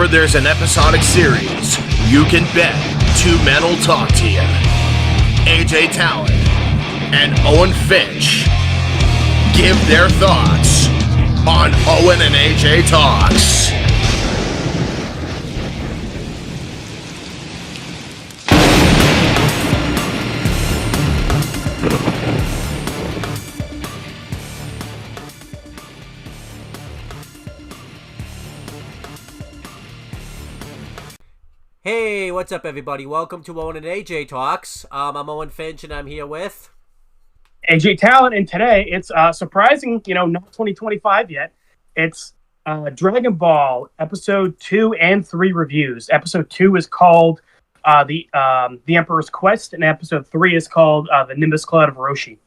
whenever there's an episodic series, you can bet two men will talk to you. AJ Talon and Owen Finch give their thoughts on Owen and AJ Talks. Hey, what's up, everybody? Welcome to Owen and AJ Talks. I'm Owen Finch, and I'm here with AJ Talon, and today it's surprising, not 2025 yet. It's Dragon Ball Episode 2 and 3 reviews. Episode 2 is called the Emperor's Quest, and Episode 3 is called the Nimbus Cloud of Roshi.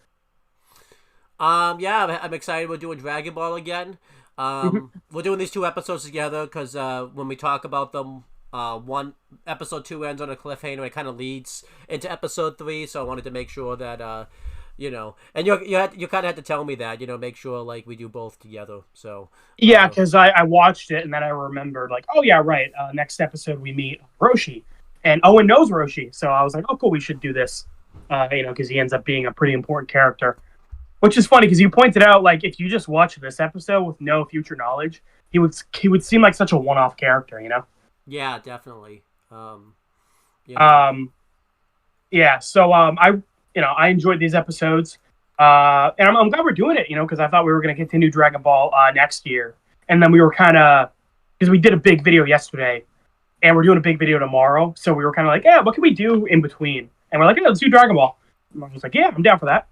Yeah, I'm excited we're doing Dragon Ball again. We're doing these two episodes together because when we talk about them, episode 2 ends on a cliffhanger. It kind of leads into episode 3, so I wanted to make sure that and you kind of had to tell me that, make sure like we do both together. So yeah, because I watched it and then I remembered like, oh yeah, right. Next episode we meet Roshi, and Owen knows Roshi, so I was like, oh cool, we should do this. Because he ends up being a pretty important character, which is funny because you pointed out like if you just watch this episode with no future knowledge, he would seem like such a one-off character, Yeah, definitely. Yeah. So I enjoyed these episodes, and I'm glad we're doing it. Because I thought we were going to continue Dragon Ball next year, and then we were kind of because we did a big video yesterday, and we're doing a big video tomorrow. So we were kind of like, yeah, what can we do in between? And we're like, yeah, let's do Dragon Ball. And I was like, yeah, I'm down for that.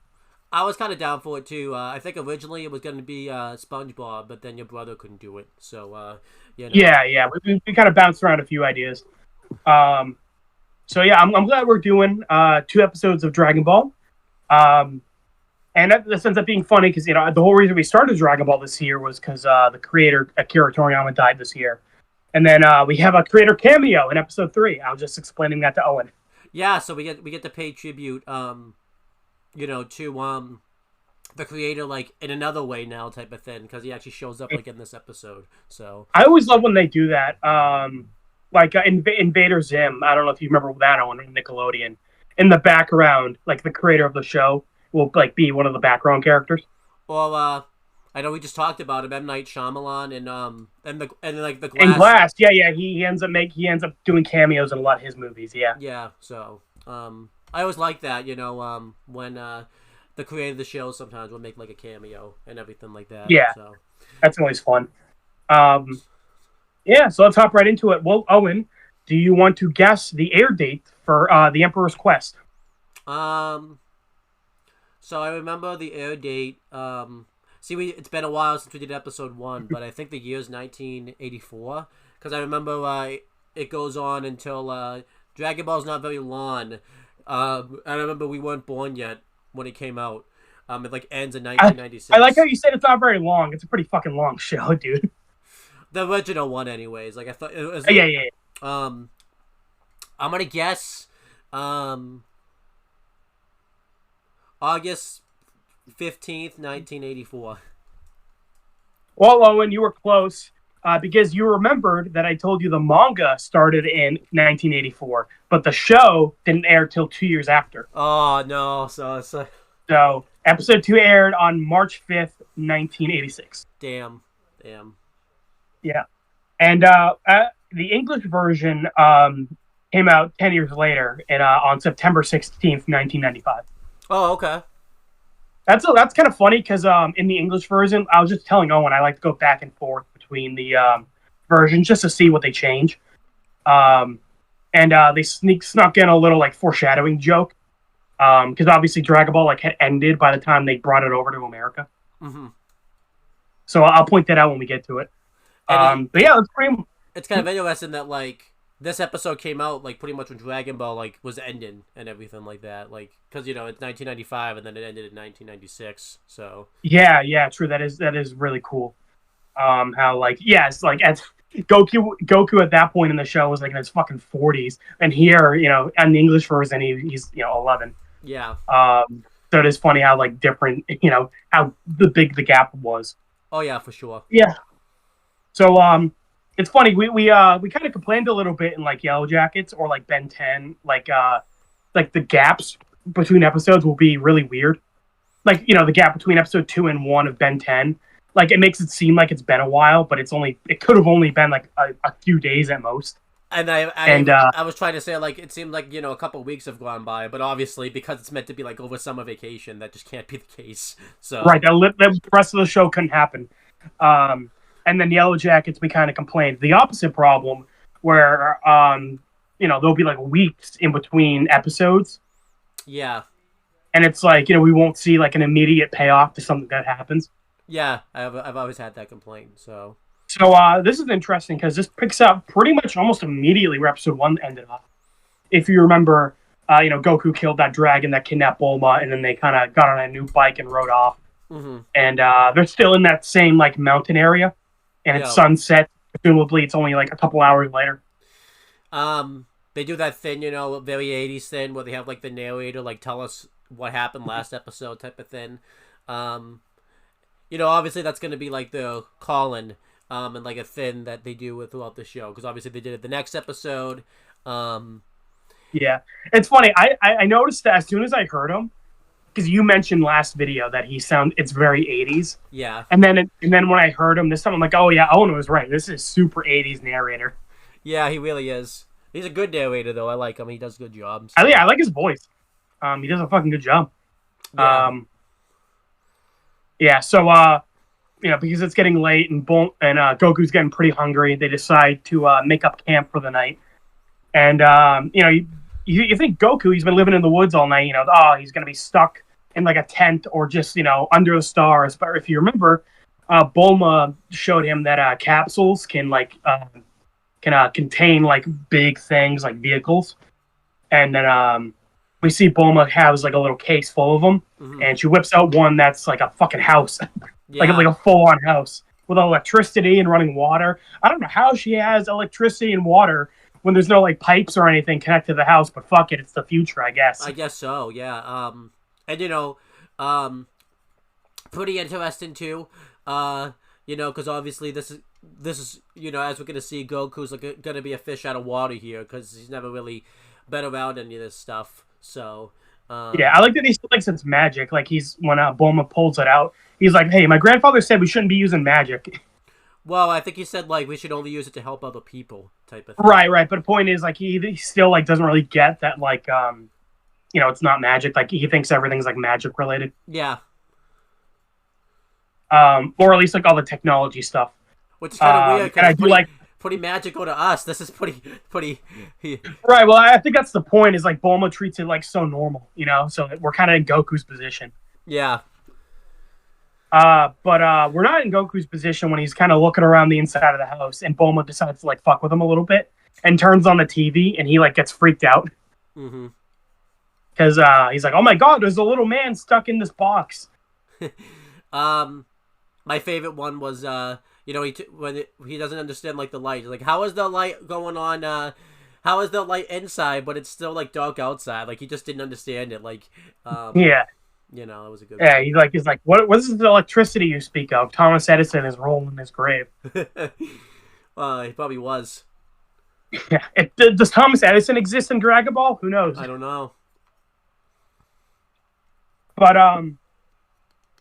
I was kind of down for it too. I think originally it was going to be SpongeBob, but then your brother couldn't do it. So Yeah, we kind of bounced around a few ideas. So yeah, I'm glad we're doing 2 episodes of Dragon Ball. And this ends up being funny because the whole reason we started Dragon Ball this year was because the creator Akira Toriyama died this year, and then we have a creator cameo in episode 3. I was just explaining that to Owen. Yeah, so we get to pay tribute, to the creator, like in another way now, type of thing, because he actually shows up like in this episode. So I always love when they do that. Invader Zim. I don't know if you remember that on Nickelodeon. In the background, like the creator of the show will like be one of the background characters. Well, I know we just talked about him, M. Night Shyamalan, and the Glass. And Glass, yeah. He ends up doing cameos in a lot of his movies. Yeah. Yeah. So I always like that. When the creator of the show sometimes will make like a cameo and everything like that. Yeah. So that's always fun. Yeah, so let's hop right into it. Well, Owen, do you want to guess the air date for The Emperor's Quest? So I remember the air date. It's been a while since we did episode 1, but I think the year's 1984, because I remember it goes on until Dragon Ball's not very long. I remember we weren't born yet when it came out. It like ends in 1996. I like how you said it's not very long. It's a pretty fucking long show, dude. The original one, anyways. Like I thought it was. Yeah. I'm gonna guess. August 15th, 1984. Well, Owen, you were close because you remembered that I told you the manga started in 1984, but the show didn't air till 2 years after. Oh no! So episode 2 aired on March 5th, 1986. Damn. Yeah, and the English version came out 10 years later, and on September 16th, 1995. Oh, okay. That's kind of funny because in the English version, I was just telling Owen I like to go back and forth between the versions just to see what they change. And they snuck in a little like foreshadowing joke because obviously Dragon Ball like had ended by the time they brought it over to America. Mm-hmm. So I'll point that out when we get to it. But yeah, it's kind of interesting that like this episode came out like pretty much when Dragon Ball like was ending and everything like that, like because it's 1995 and then it ended in 1996. So yeah, true. That is really cool. How like it's like as Goku at that point in the show was like in his fucking 40s, and here in the English version he's 11. Yeah. So it is funny how like different how big the gap was. Oh yeah, for sure. Yeah. So it's funny. We kind of complained a little bit in like Yellow Jackets or like Ben 10, like the gaps between episodes will be really weird. Like, the gap between episode 2 and 1 of Ben 10, like it makes it seem like it's been a while, but it could have only been like a few days at most. And I was trying to say, like, it seemed like, a couple of weeks have gone by, but obviously because it's meant to be like over summer vacation, that just can't be the case. So right, the rest of the show couldn't happen. And then Yellow Jackets, we kind of complained. The opposite problem, where there'll be like weeks in between episodes. Yeah. And it's like, we won't see like an immediate payoff to something that happens. Yeah, I've always had that complaint. So this is interesting because this picks up pretty much almost immediately where episode 1 ended off. If you remember, Goku killed that dragon that kidnapped Bulma, and then they kind of got on a new bike and rode off. Mm-hmm. And they're still in that same like mountain area, and it's sunset. Presumably, it's only like a couple hours later. They do that thing, very 80s thing where they have like the narrator like tell us what happened last episode type of thing. Obviously that's going to be like the call-in, and like a thing that they do throughout the show, because obviously they did it the next episode. Yeah, it's funny. I noticed that as soon as I heard him, because you mentioned last video that it's very 80s. Yeah. And then when I heard him this time, I'm like, oh yeah, Owen was right. This is super 80s narrator. Yeah, he really is. He's a good narrator though. I like him. He does good jobs. So. I like his voice. He does a fucking good job. Yeah. So because it's getting late and Goku's getting pretty hungry, they decide to make up camp for the night. And you think Goku, he's been living in the woods all night, he's going to be stuck in like a tent or just, under the stars. But if you remember, Bulma showed him that capsules can contain like big things like vehicles. And then we see Bulma has like a little case full of them. Mm-hmm. And she whips out one that's like a fucking house. Yeah. like a full-on house with electricity and running water. I don't know how she has electricity and water when there's no like pipes or anything connected to the house, but fuck it, it's the future, I guess. I guess so, yeah. And pretty interesting too. Because obviously this is as we're gonna see, Goku's like gonna be a fish out of water here because he's never really been around any of this stuff. So yeah, I like that he still thinks it's magic. Like when Bulma pulls it out, he's like, "Hey, my grandfather said we shouldn't be using magic." Well, I think he said like we should only use it to help other people, type of thing. Right. But the point is, like, he still like doesn't really get that, like, it's not magic. Like he thinks everything's like magic related. Yeah. Or at least like all the technology stuff. Which is kind of weird. And I do like pretty magical to us. This is pretty. Right. Well, I think that's the point. Is like Bulma treats it like so normal, So we're kind of in Goku's position. Yeah. But we're not in Goku's position when he's kind of looking around the inside of the house, and Bulma decides to like fuck with him a little bit and turns on the TV, and he like gets freaked out. Mm-hmm. Because he's like, "Oh my god, there's a little man stuck in this box." My favorite one was when he doesn't understand like the light. Like, how is the light going on? How is the light inside, but it's still like dark outside? Like he just didn't understand it. Like, yeah. It was a good. Yeah, he's like, what is the electricity you speak of? Thomas Edison is rolling in his grave. He probably was. Yeah. Does Thomas Edison exist in Dragon Ball? Who knows? I don't know. But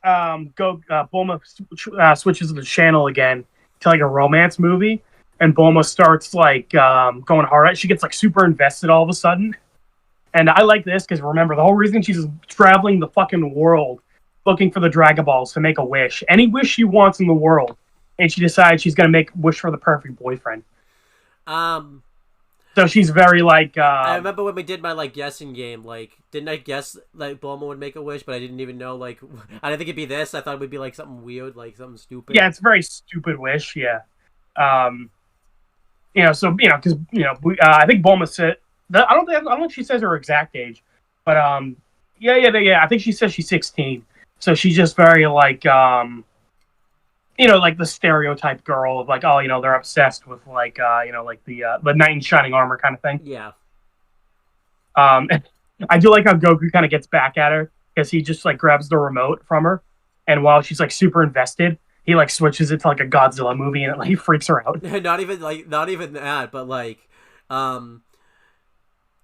Bulma switches the channel again to like a romance movie, and Bulma starts like going hard. She gets like super invested all of a sudden. And I like this because remember, the whole reason she's traveling the fucking world looking for the Dragon Balls to make a wish. Any wish she wants in the world. And she decides she's going to make a wish for the perfect boyfriend. So she's very like... I remember when we did my like guessing game, like, didn't I guess like Bulma would make a wish, but I didn't even know, like... I didn't think it'd be this. I thought it would be like something weird, like something stupid. Yeah, it's a very stupid wish, yeah. Because, I think Bulma said... I don't think she says her exact age, but yeah. I think she says she's 16, so she's just very like like the stereotype girl of like, they're obsessed with like like the knight in shining armor kind of thing. Yeah. I do like how Goku kind of gets back at her because he just like grabs the remote from her, and while she's like super invested, he like switches it to like a Godzilla movie and it like freaks her out. not even that, but like,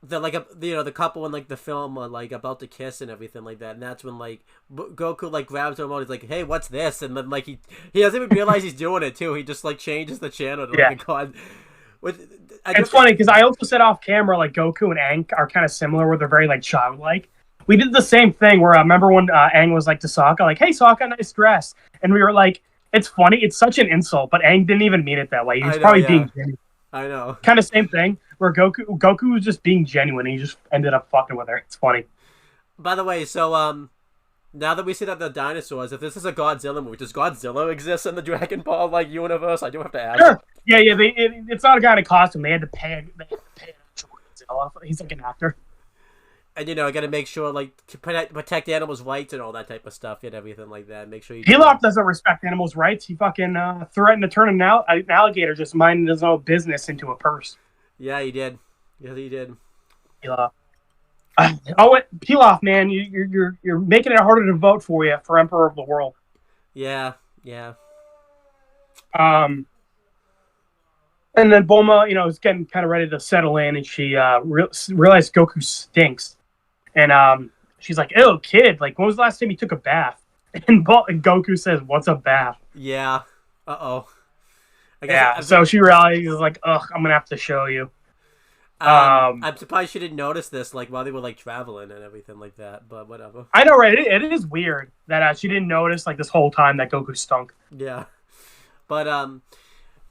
the couple in like the film are like about to kiss and everything like that, and that's when like Goku like grabs her remote. He's like, "Hey, what's this?" And then like he doesn't even realize he's doing it too. He just like changes the channel to like a god. It's funny because I also said off camera like Goku and Aang are kind of similar, where they're very like childlike. We did the same thing where remember when Aang was like to Sokka, like, "Hey Sokka, nice dress," and we were like, "It's funny, it's such an insult," but Aang didn't even mean it that way. He was probably being genuine. I know. Kind of same thing where Goku was just being genuine. He just ended up fucking with her. It's funny. By the way, so now that we see that the dinosaurs, if this is a Godzilla movie, does Godzilla exist in the Dragon Ball like universe? I do have to ask. Sure. Yeah. It's not a guy in a costume. They had to pay an actual Godzilla. He's like an actor. And I got to make sure like to protect animals' rights and all that type of stuff and everything like that. Make sure you. Pilaf doesn't respect animals' rights. He fucking threatened to turn an alligator just minding his own business into a purse. Yeah, he did. Yeah, he did. Pilaf. Pilaf, man, you're making it harder to vote for you for Emperor of the World. Yeah. And then Bulma, is getting kind of ready to settle in, and she realized Goku stinks. And she's like, "Ew, kid! Like, when was the last time you took a bath?" And Goku says, "What's a bath?" Yeah. Uh-oh. So she realizes, like, "Ugh, I'm gonna have to show you." I'm surprised she didn't notice this, like, while they were, like, traveling and everything like that, but whatever. I know, right? It is weird that she didn't notice, like, this whole time that Goku stunk. Yeah. But,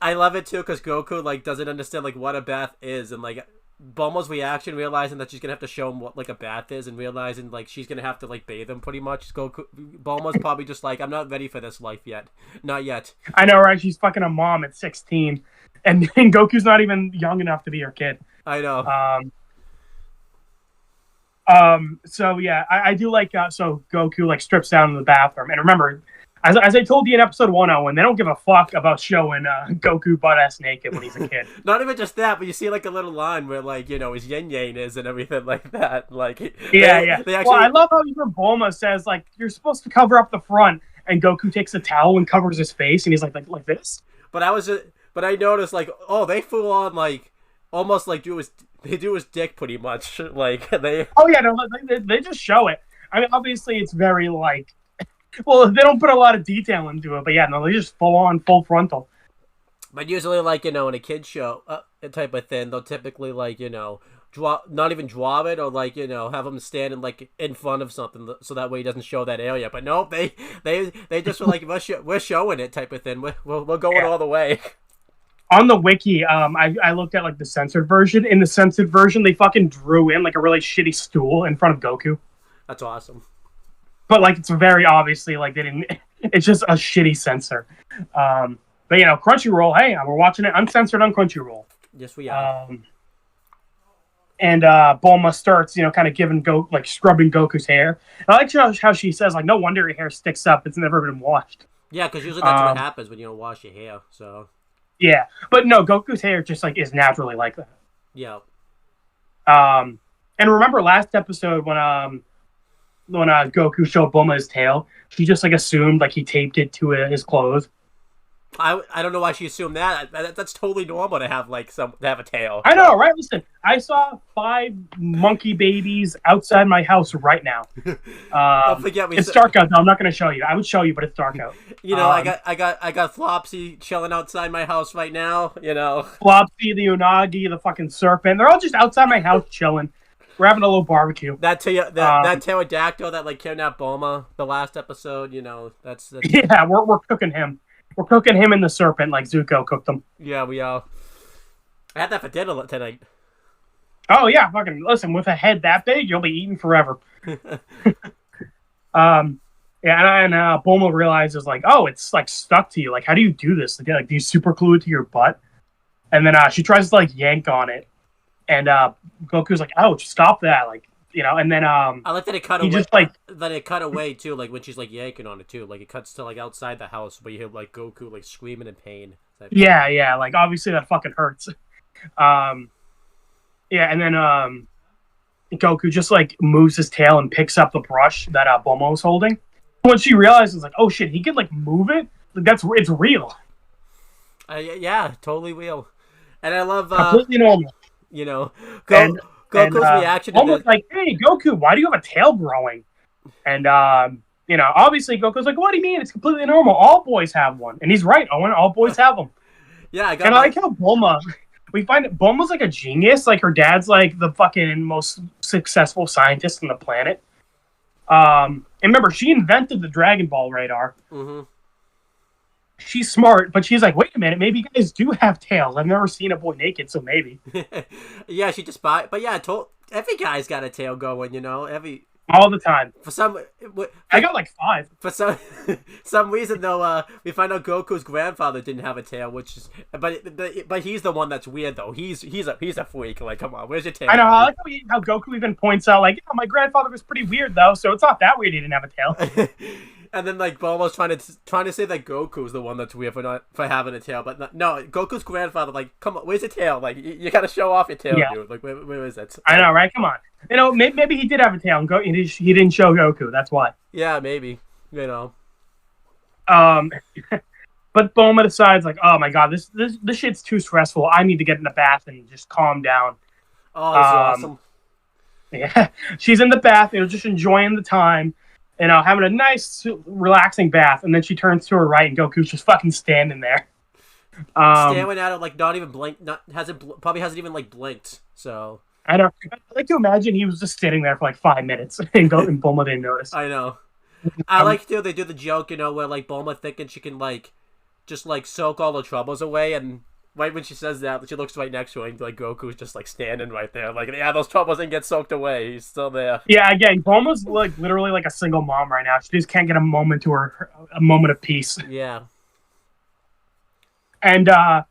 I love it, too, because Goku, like, doesn't understand, like, what a bath is, and, like, Bulma's reaction, realizing that she's gonna have to show him what, like, a bath is, and realizing, like, she's gonna have to, like, bathe him, pretty much. Bulma's probably just like, I'm not ready for this life yet. Not yet. I know, right? She's fucking a mom at 16, and Goku's not even young enough to be her kid. I know. So yeah, I do like so Goku like strips down in the bathroom, and remember, as I told you in episode 1, Owen, they don't give a fuck about showing Goku butt ass naked when he's a kid. Not even just that, but you see like a little line where like his yin yang is and everything like that. Like They actually... Well, I love how even Bulma says like you're supposed to cover up the front, and Goku takes a towel and covers his face, and he's like this. But I noticed like they full on like. Almost like they do his dick pretty much like they. Oh yeah, no, they just show it. I mean, obviously it's very like, well, they don't put a lot of detail into it, but yeah, no, they just full frontal. But usually, like in a kid show type of thing, they'll typically like not even draw it or like have him standing like in front of something so that way he doesn't show that area. But no, they just were like we're showing it type of thing. We're going all the way. On the wiki, I looked at like the censored version. In the censored version, they fucking drew in like a really shitty stool in front of Goku. That's awesome. But like it's very obviously like they didn't. It's just a shitty censor. But Crunchyroll. Hey, we're watching it uncensored on Crunchyroll. Yes, we are. And Bulma starts, kind of scrubbing Goku's hair. And I like how she says like, no wonder your hair sticks up. It's never been washed. Yeah, because usually that's what happens when you don't wash your hair. So. Yeah, but no, Goku's hair just like is naturally like that. Yeah. And remember last episode when Goku showed Bulma his tail, she just like assumed like he taped it to his clothes. I don't know why she assumed that. That's totally normal to have to have a tail. I know, right? Listen, I saw 5 monkey babies outside my house right now. Don't forget it's dark out though. I'm not going to show you. I would show you, but it's dark out. I got Flopsy chilling outside my house right now. Flopsy, the Unagi, the fucking serpent. They're all just outside my house chilling. We're having a little barbecue. That pterodactyl that like kidnapped Bulma the last episode. That's yeah. We're cooking him. We're cooking him and the serpent like Zuko cooked them. Yeah, we are. I had that for dinner tonight. Oh, yeah. Fucking listen, with a head that big, you'll be eating forever. Yeah, and Bulma realizes, like, oh, it's, like, stuck to you. Like, how do you do this? Like, do you super glue it to your butt? And then she tries to, like, yank on it. And Goku's like, ouch, stop that. Like, and then I like that it cut away. Just like that it cut away too, like when she's like yanking on it too. Like it cuts to like outside the house, but you hear like Goku like screaming in pain. Yeah. Like obviously that fucking hurts. Yeah, and then Goku just like moves his tail and picks up the brush that Bulma was holding. When she realizes like, oh shit, he could like move it it's real. Yeah, totally real. And I love Completely normal. You know, Goku's reaction to almost like, "Hey, Goku, why do you have a tail growing?" And obviously Goku's like, "What do you mean? It's completely normal. All boys have one." And he's right, Owen. All boys have them. Yeah, I like how Bulma. We find that Bulma's like a genius. Like her dad's like the fucking most successful scientist on the planet. And remember, she invented the Dragon Ball radar. Mm-hmm. She's smart, but she's like, wait a minute, maybe you guys do have tails. I've never seen a boy naked, so maybe. Yeah, she just bought. But yeah, every guy's got a tail going. All the time. I got like 5. For some reason though, we find out Goku's grandfather didn't have a tail, which is but he's the one that's weird though. He's a freak. Like, come on, where's your tail? I know. I like how Goku even points out like, my grandfather was pretty weird though, so it's not that weird he didn't have a tail. And then like Bulma's trying to say that Goku's the one that's weird for having a tail, but no, Goku's grandfather, like, come on, where's your tail? Like, you gotta show off your tail, dude. Like, where is it? I know, right? Come on. Maybe he did have a tail, and he didn't show Goku. That's why. Yeah, maybe. But Bulma decides like, oh my god, this shit's too stressful. I need to get in the bath and just calm down. Oh, that's awesome. Yeah, she's in the bath, just enjoying the time. Having a nice, relaxing bath, and then she turns to her right, and Goku's just fucking standing there, staring at it, like not even blink. Probably hasn't even like blinked. So I don't. I like to imagine he was just sitting there for like 5 minutes, and Bulma didn't notice. I know. I like they do the joke, where like Bulma thinking she can like just like soak all the troubles away, and right when she says that, she looks right next to her, and like Goku's just like standing right there, like, yeah, those troubles didn't get soaked away. He's still there. Yeah, again, Bulma's like literally like a single mom right now. She just can't get a moment of peace. Yeah. And I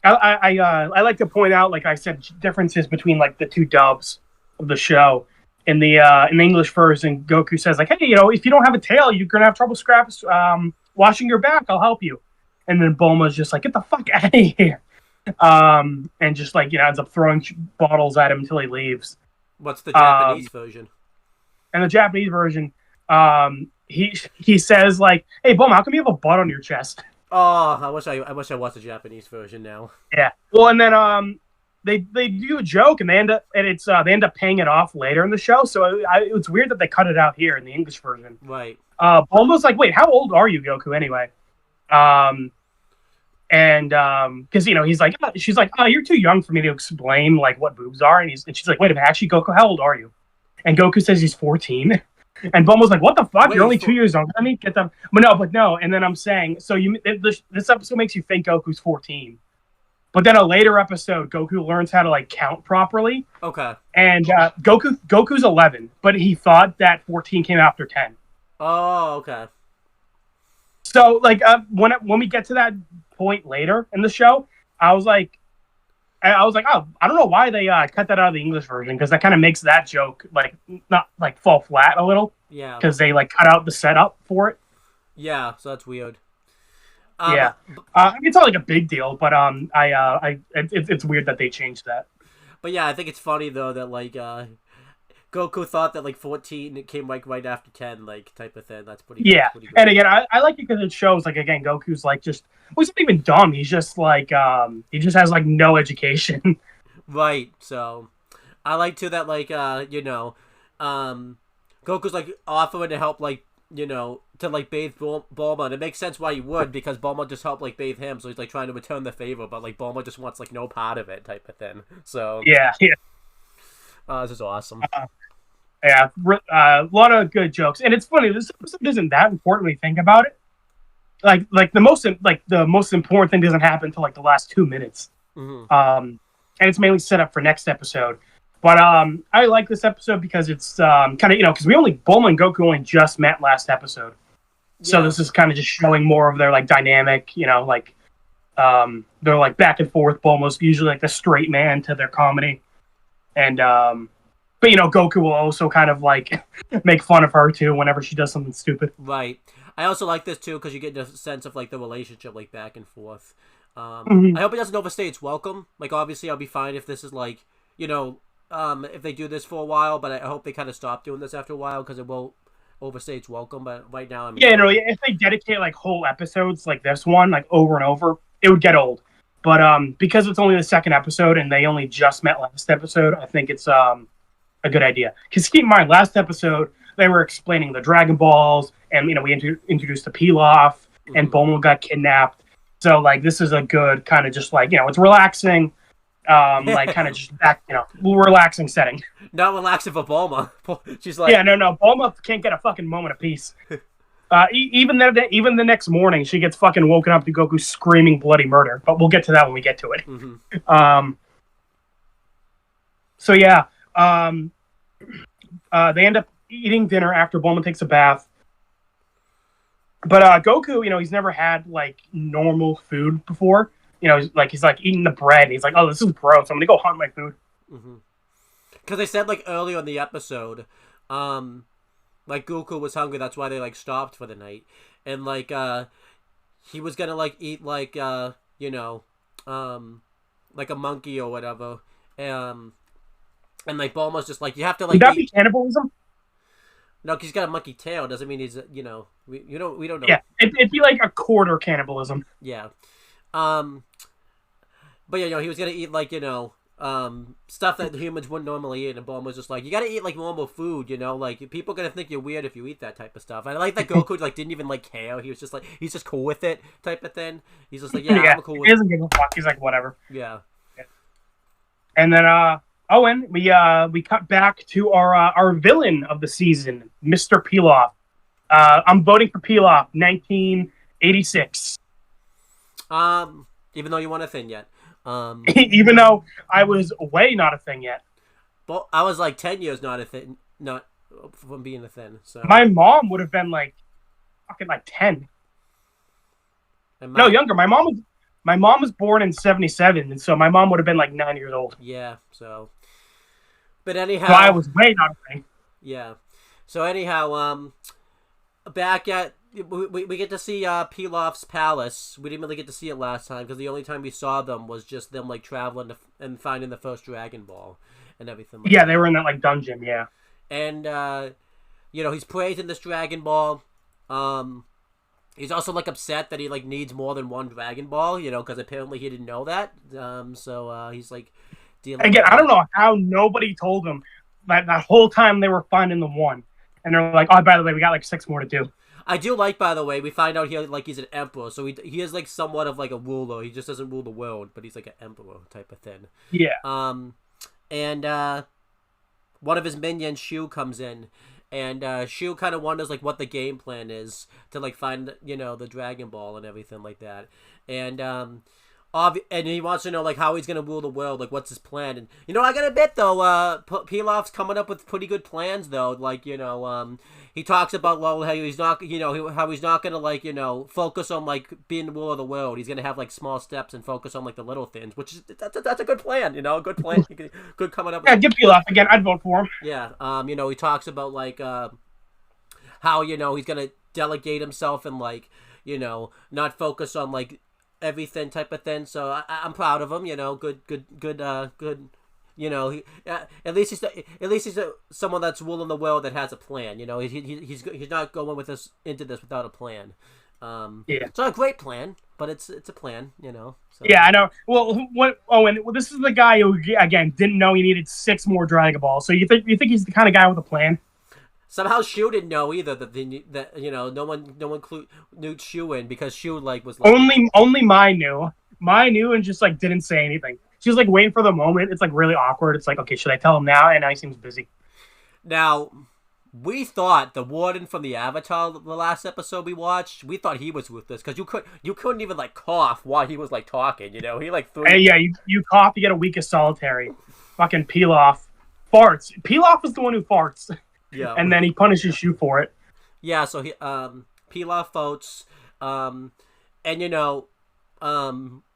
like to point out, like I said, differences between like the 2 dubs of the show. In the English version, Goku says like, hey, if you don't have a tail, you're gonna have trouble washing your back. I'll help you. And then Bulma's just like, get the fuck out of here. And just like, ends up throwing bottles at him until he leaves. What's the Japanese version? And the Japanese version, he says like, hey Bulma, how come you have a butt on your chest? Oh, I wish I watched the Japanese version now. Yeah. Well, and then they do a joke, and they end up paying it off later in the show. So it's weird that they cut it out here in the English version. Right. Bulma's like, wait, how old are you, Goku? Anyway. And because he's like, she's like, oh, you're too young for me to explain like what boobs are, and she's like, wait a minute, actually, Goku, how old are you? And Goku says he's 14, and Bulma's like, what the fuck? You're only 2 years younger than me. Get them, but no. And then I'm saying, so this episode makes you think Goku's 14, but then a later episode, Goku learns how to like count properly. Okay. And Goku's 11, but he thought that 14 came after 10. Oh, okay. So, like, when we get to that point later in the show, I was like, oh, I don't know why they cut that out of the English version, because that kind of makes that joke like not like fall flat a little. Yeah. Because they like cut out the setup for it. Yeah, so that's weird. Yeah. It's not like a big deal, but it's weird that they changed that. But yeah, I think it's funny though that like Goku thought that like 14 came like right after 10, like type of thing. That's pretty. Yeah, pretty good. And again, I like it because it shows like again Goku's like just he's not even dumb. He's just like he just has like no education. Right. So I like too that like Goku's like offering to help like to like bathe Bulma, and it makes sense why he would, because Bulma just helped like bathe him, so he's like trying to return the favor, but like Bulma just wants like no part of it type of thing. So yeah. This is awesome. Yeah, a lot of good jokes, and it's funny. This episode isn't that important when you think about it. Like the most important thing doesn't happen until like the last 2 minutes. Mm-hmm. And it's mainly set up for next episode. But I like this episode because it's kind of because Bulma and Goku only just met last episode, so this is kind of just showing more of their like dynamic. They're like back and forth. Bulma's usually like the straight man to their comedy. And, but Goku will also kind of like make fun of her too whenever she does something stupid. Right. I also like this too because you get the sense of like the relationship like back and forth. Mm-hmm. I hope it doesn't overstay its welcome. Like obviously I'll be fine if this is like if they do this for a while, but I hope they kind of stop doing this after a while because it will overstates welcome, but right now I'm if they dedicate like whole episodes like this one, like over and over, it would get old. But because it's only the second episode and they only just met last episode, I think it's a good idea. Because keep in mind, last episode they were explaining the Dragon Balls, and we introduced the Pilaf, and Bulma got kidnapped. So like this is a good kind of just like it's relaxing, like kind of just that relaxing setting. Not relaxing for Bulma. She's like no, Bulma can't get a fucking moment of peace. Even the next morning, she gets fucking woken up to Goku screaming bloody murder. But we'll get to that when we get to it. So yeah, they end up eating dinner after Bulma takes a bath. But Goku, he's never had like normal food before. He's like eating the bread. And he's like, oh, this is gross. I'm gonna go hunt my food. Because they said like earlier in the episode, like Goku was hungry. That's why they like stopped for the night, and like he was gonna like eat like like a monkey or whatever, and like Bulma's just like, you have to like. Would that be cannibalism? No, because he's got a monkey tail. Doesn't mean he's we don't know. Yeah, it'd be like a quarter cannibalism. Yeah, but yeah, he was gonna eat like stuff that humans wouldn't normally eat, and Bulma was just like, you gotta eat like normal food, like people are gonna think you're weird if you eat that type of stuff. And I like that Goku like didn't even like care. He was just like, he's just cool with it type of thing. He's just like, yeah, I'm cool with it. He doesn't give a fuck. He's like, whatever. Yeah. And then Owen, we cut back to our villain of the season, Mr. Pilaf. I'm voting for Pilaf, 1986. Even though you weren't a thing yet. Even though I was way not a thing yet. Well, I was like 10 years not a thing, not from being a thing. So my mom would have been like fucking like 10. No, younger. My mom was born in 1977, and so my mom would have been like 9 years old. Yeah. So, but anyhow, so I was way not a thing. Yeah. So anyhow, back at. We get to see Pilaf's palace. We didn't really get to see it last time because the only time we saw them was just them like traveling and finding the first Dragon Ball and everything. Like that. They were in that like dungeon, yeah. And he's praising this Dragon Ball. He's also like upset that he like needs more than one Dragon Ball, because apparently he didn't know that. So he's like dealing. Again, I don't know how nobody told him that whole time they were finding the one, and they're like, oh, by the way, we got like 6 more to do. I do like, by the way, we find out here like he's an emperor, so he is like somewhat of like a ruler. He just doesn't rule the world, but he's like an emperor type of thing. Yeah. And one of his minions, Shu, comes in, and Shu kind of wonders like what the game plan is to like find the Dragon Ball and everything like that, and he wants to know like how he's gonna rule the world, like what's his plan. And I gotta admit though, Pilaf's coming up with pretty good plans though. Like he talks about how he's not how he's not gonna like focus on like being the ruler of the world. He's gonna have like small steps and focus on like the little things, which is that's a good plan. A good plan. Good coming up. Yeah, give Pilaf again. I'd vote for him. Yeah. He talks about like how he's gonna delegate himself and like not focus on like everything type of thing. So I'm proud of him. Good. At least he's someone that's ruling the world that has a plan. He's not going with us into this without a plan. Yeah. It's not a great plan, but it's a plan. So. Yeah, I know. Well, Owen, this is the guy who again didn't know he needed 6 more Dragon Balls. So you think he's the kind of guy with a plan? Somehow Shu didn't know either that no one knew Shu in because Shu like was like, only Mai knew. Mai knew and just like didn't say anything. She was like waiting for the moment. It's like really awkward. It's like, okay, should I tell him now? And now he seems busy. Now, we thought the warden from the Avatar, the last episode we watched, we thought he was with this because you couldn't even like cough while he was like talking. He like threw. Hey, yeah, you cough, you get a week of solitary. Fucking Pilaf farts. Pilaf is the one who farts. Yeah, and then he punishes Shu for it. Yeah, so he Pilaf votes, and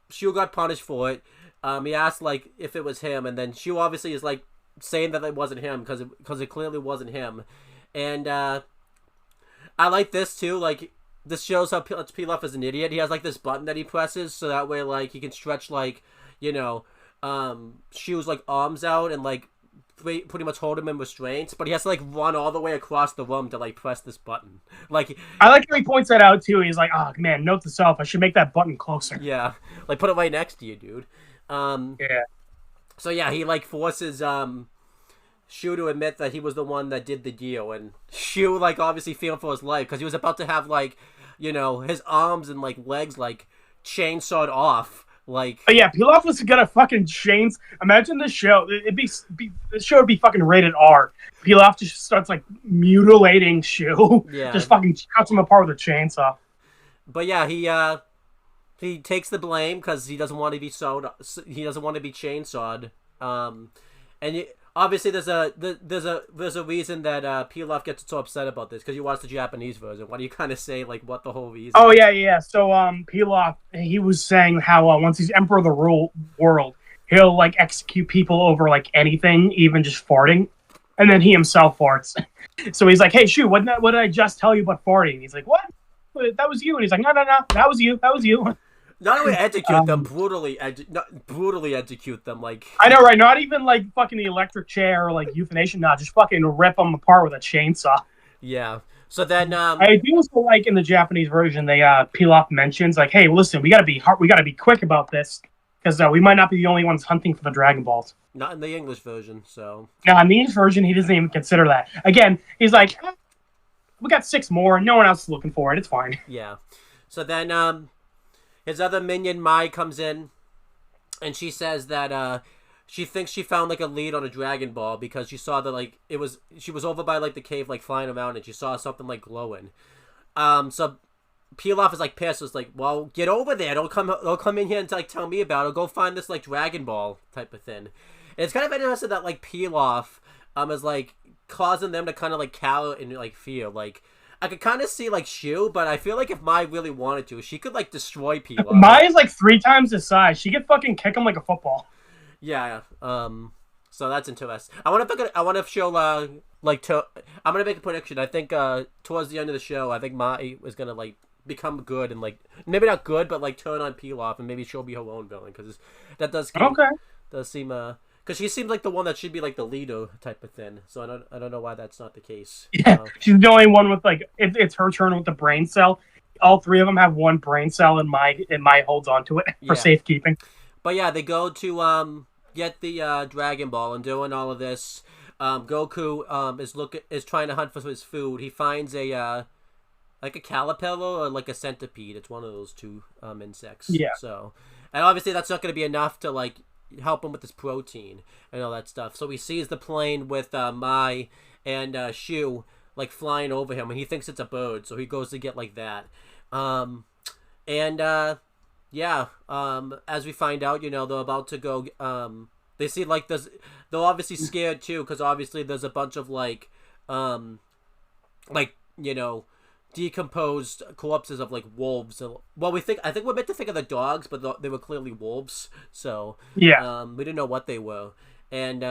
Shu got punished for it. He asked like if it was him, and then Shu obviously is like saying that it wasn't him because it clearly wasn't him, and I like this too. Like this shows how Pilaf is an idiot. He has like this button that he presses so that way like he can stretch like Shu's like arms out and like pretty much hold him in restraints, but he has to like run all the way across the room to like press this button. Like, I like how he points that out too. He's like, "Oh man, note to self: I should make that button closer." Yeah, like put it right next to you, dude. Yeah. So yeah, he like forces Shu to admit that he was the one that did the deal, and Shu like obviously fearing for his life because he was about to have like, his arms and like legs like chainsawed off. Like, but yeah, Pilaf was gonna fucking chains. Imagine this show. This show would be fucking rated R. Pilaf just starts like mutilating Shu. Yeah. Just fucking cuts him apart with a chainsaw. But yeah, he takes the blame because he doesn't want to be He doesn't want to be chainsawed. Obviously there's a reason that Pilaf gets so upset about this because you watched the Japanese version. Why do you kind of say like what the whole reason? Oh yeah. So Pilaf, he was saying how once he's emperor of the world, he'll like execute people over like anything, even just farting, and then he himself farts. So he's like, "Hey, Shu, what did I just tell you about farting?" He's like, "What? That was you." And he's like, "No, that was you. That was you." Not only execute them, brutally execute them. Like, I know, right? Not even like fucking the electric chair or like euthanasia. Not just fucking rip them apart with a chainsaw. Yeah. So then, I do also like in the Japanese version, they Pilaf mentions like, "Hey, listen, we gotta be quick about this because we might not be the only ones hunting for the Dragon Balls." Not in the English version. So now in the English version, he doesn't even consider that. Again, he's like, "We got 6 more, and no one else is looking for it. It's fine." Yeah. So then, his other minion, Mai, comes in, and she says that she thinks she found like a lead on a Dragon Ball because she saw that like she was over by like the cave like flying around and she saw something like glowing. So Pilaf is like pissed. Was like, well, get over there. Don't come in here and like tell me about it. Go find this like Dragon Ball type of thing. And it's kind of interesting that like Pilaf is like causing them to kind of like cower and like fear. Like, I could kind of see like Shu, but I feel like if Mai really wanted to, she could like destroy Pilaf. Mai is like 3 times his size. She could fucking kick him like a football. Yeah. So that's interesting. I want to show I'm gonna make a prediction. I think towards the end of the show, I think Mai is gonna like become good and like maybe not good, but like turn on Pilaf and maybe she'll be her own villain because that does seem because she seems like the one that should be like the leader type of thing. So I don't know why that's not the case. Yeah, she's the only one with like it's her turn with the brain cell. All 3 of them have one brain cell, and Mai holds onto it for safekeeping. But yeah, they go to get the Dragon Ball and doing all of this. Goku is trying to hunt for his food. He finds a like a caterpillar or like a centipede. It's one of those 2 insects. Yeah. So, and obviously that's not going to be enough to like help him with his protein and all that stuff. So he sees the plane with Mai and Shu like flying over him, and he thinks it's a bird, so he goes to get like that. As we find out, they're about to go. They see like they're obviously scared too, because obviously there's a bunch of decomposed corpses of like wolves. Well, I think we're meant to think of the dogs, but they were clearly wolves. So yeah, we didn't know what they were, and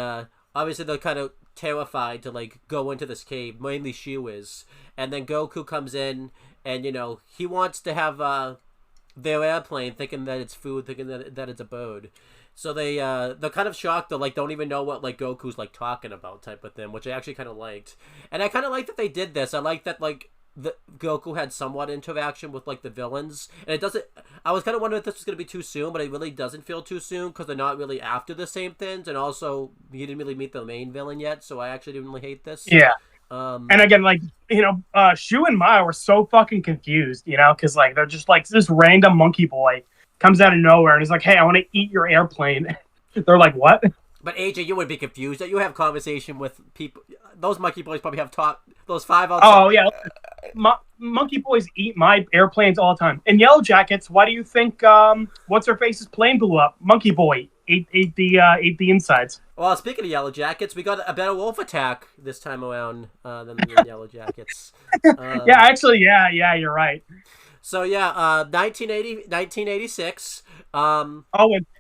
obviously they're kind of terrified to like go into this cave. Mainly Shu is, and then Goku comes in, and he wants to have their airplane, thinking that it's food, thinking that it's a bird. So they're kind of shocked. They like don't even know what like Goku's like talking about type of thing, which I actually kind of liked, and I kind of like that they did this. I like that like the Goku had somewhat interaction with like the villains, and it doesn't. I was kind of wondering if this was gonna be too soon, but it really doesn't feel too soon because they're not really after the same things, and also you didn't really meet the main villain yet, so I actually didn't really hate this. Yeah. And again, like Shu and Mai were so fucking confused, because like they're just like this random monkey boy comes out of nowhere and he's like, "Hey, I want to eat your airplane." They're like, "What?" But AJ, you would be confused. That you have conversation with people. Those monkey boys probably have talked. Those 5 outside. Oh yeah, monkey boys eat my airplanes all the time. And Yellow Jackets, why do you think what's her face's plane blew up? Monkey boy ate the insides. Well, speaking of Yellow Jackets, we got a better wolf attack this time around than the Yellow Jackets. Yeah, actually, yeah, you're right. So 1986. And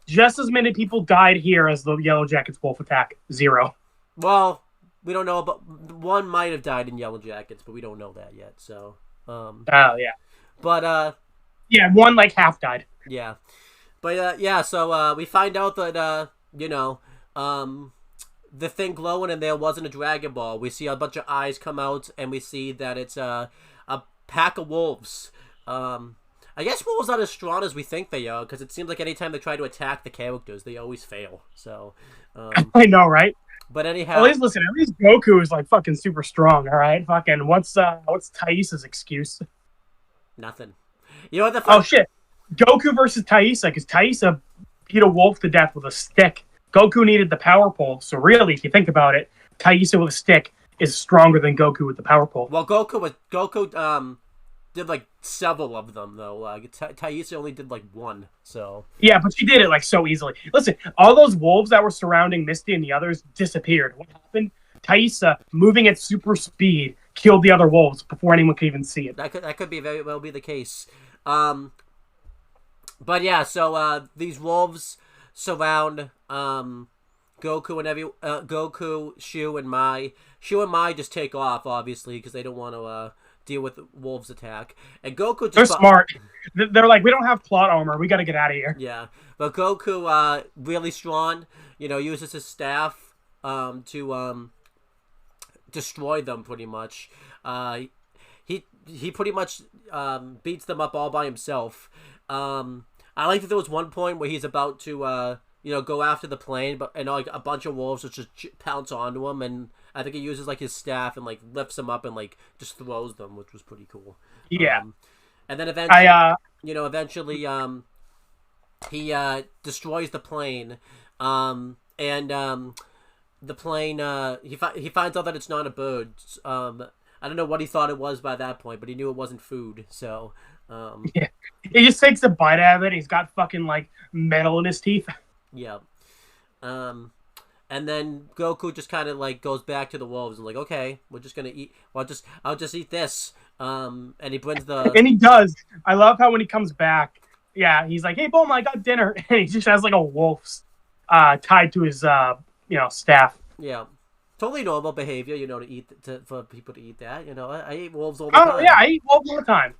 just as many people died here as the Yellow Jackets wolf attack. 0. Well, we don't know, but one might have died in Yellow Jackets, but we don't know that yet. So. Yeah. But yeah, one like half died. Yeah, but So we find out that the thing glowing in there wasn't a Dragon Ball. We see a bunch of eyes come out, and we see that it's a pack of wolves. I guess wolves aren't as strong as we think they are, because it seems like anytime they try to attack the characters, they always fail. So, I know, right? But anyhow, at least Goku is like fucking super strong. All right, fucking what's Thaisa's excuse? Nothing. You know what the Oh shit, Goku versus Thaisa, because Thaisa beat a wolf to death with a stick. Goku needed the power pole, so really, if you think about it, Thaisa with a stick is stronger than Goku with the power pole. Well, Goku did like several of them though. Thaisa only did like one. So yeah, but she did it like so easily. Listen, all those wolves that were surrounding Misty and the others disappeared. What happened? Thaisa, moving at super speed, killed the other wolves before anyone could even see it. That could be very well be the case. But yeah, so these wolves surround Goku and Goku, Shu, and Mai. Shu and Mai just take off, obviously, because they don't want to deal with the wolves' attack. And Goku just... They're smart. They're like, we don't have plot armor. We got to get out of here. Yeah. But Goku, really strong, uses his staff to destroy them, pretty much. He pretty much beats them up all by himself. I like that there was one point where he's about to, go after the plane, and like a bunch of wolves just pounce onto him, and I think he uses like his staff and like lifts them up and like just throws them, which was pretty cool. Yeah. And then eventually, he destroys the plane, and the plane he finds out that it's not a bird. I don't know what he thought it was by that point, but he knew it wasn't food. So yeah, he just takes a bite out of it. He's got fucking like metal in his teeth. Yeah. And then Goku just kind of like goes back to the wolves and like, okay, we're just gonna eat. Well, I'll just eat this. And he brings the. And he does. I love how when he comes back, yeah, he's like, "Hey, Bulma, I got dinner," and he just has like a wolf's tied to his staff. Yeah, totally normal behavior, to eat for people to eat that. I eat wolves all the time. Oh yeah, I eat wolves all the time.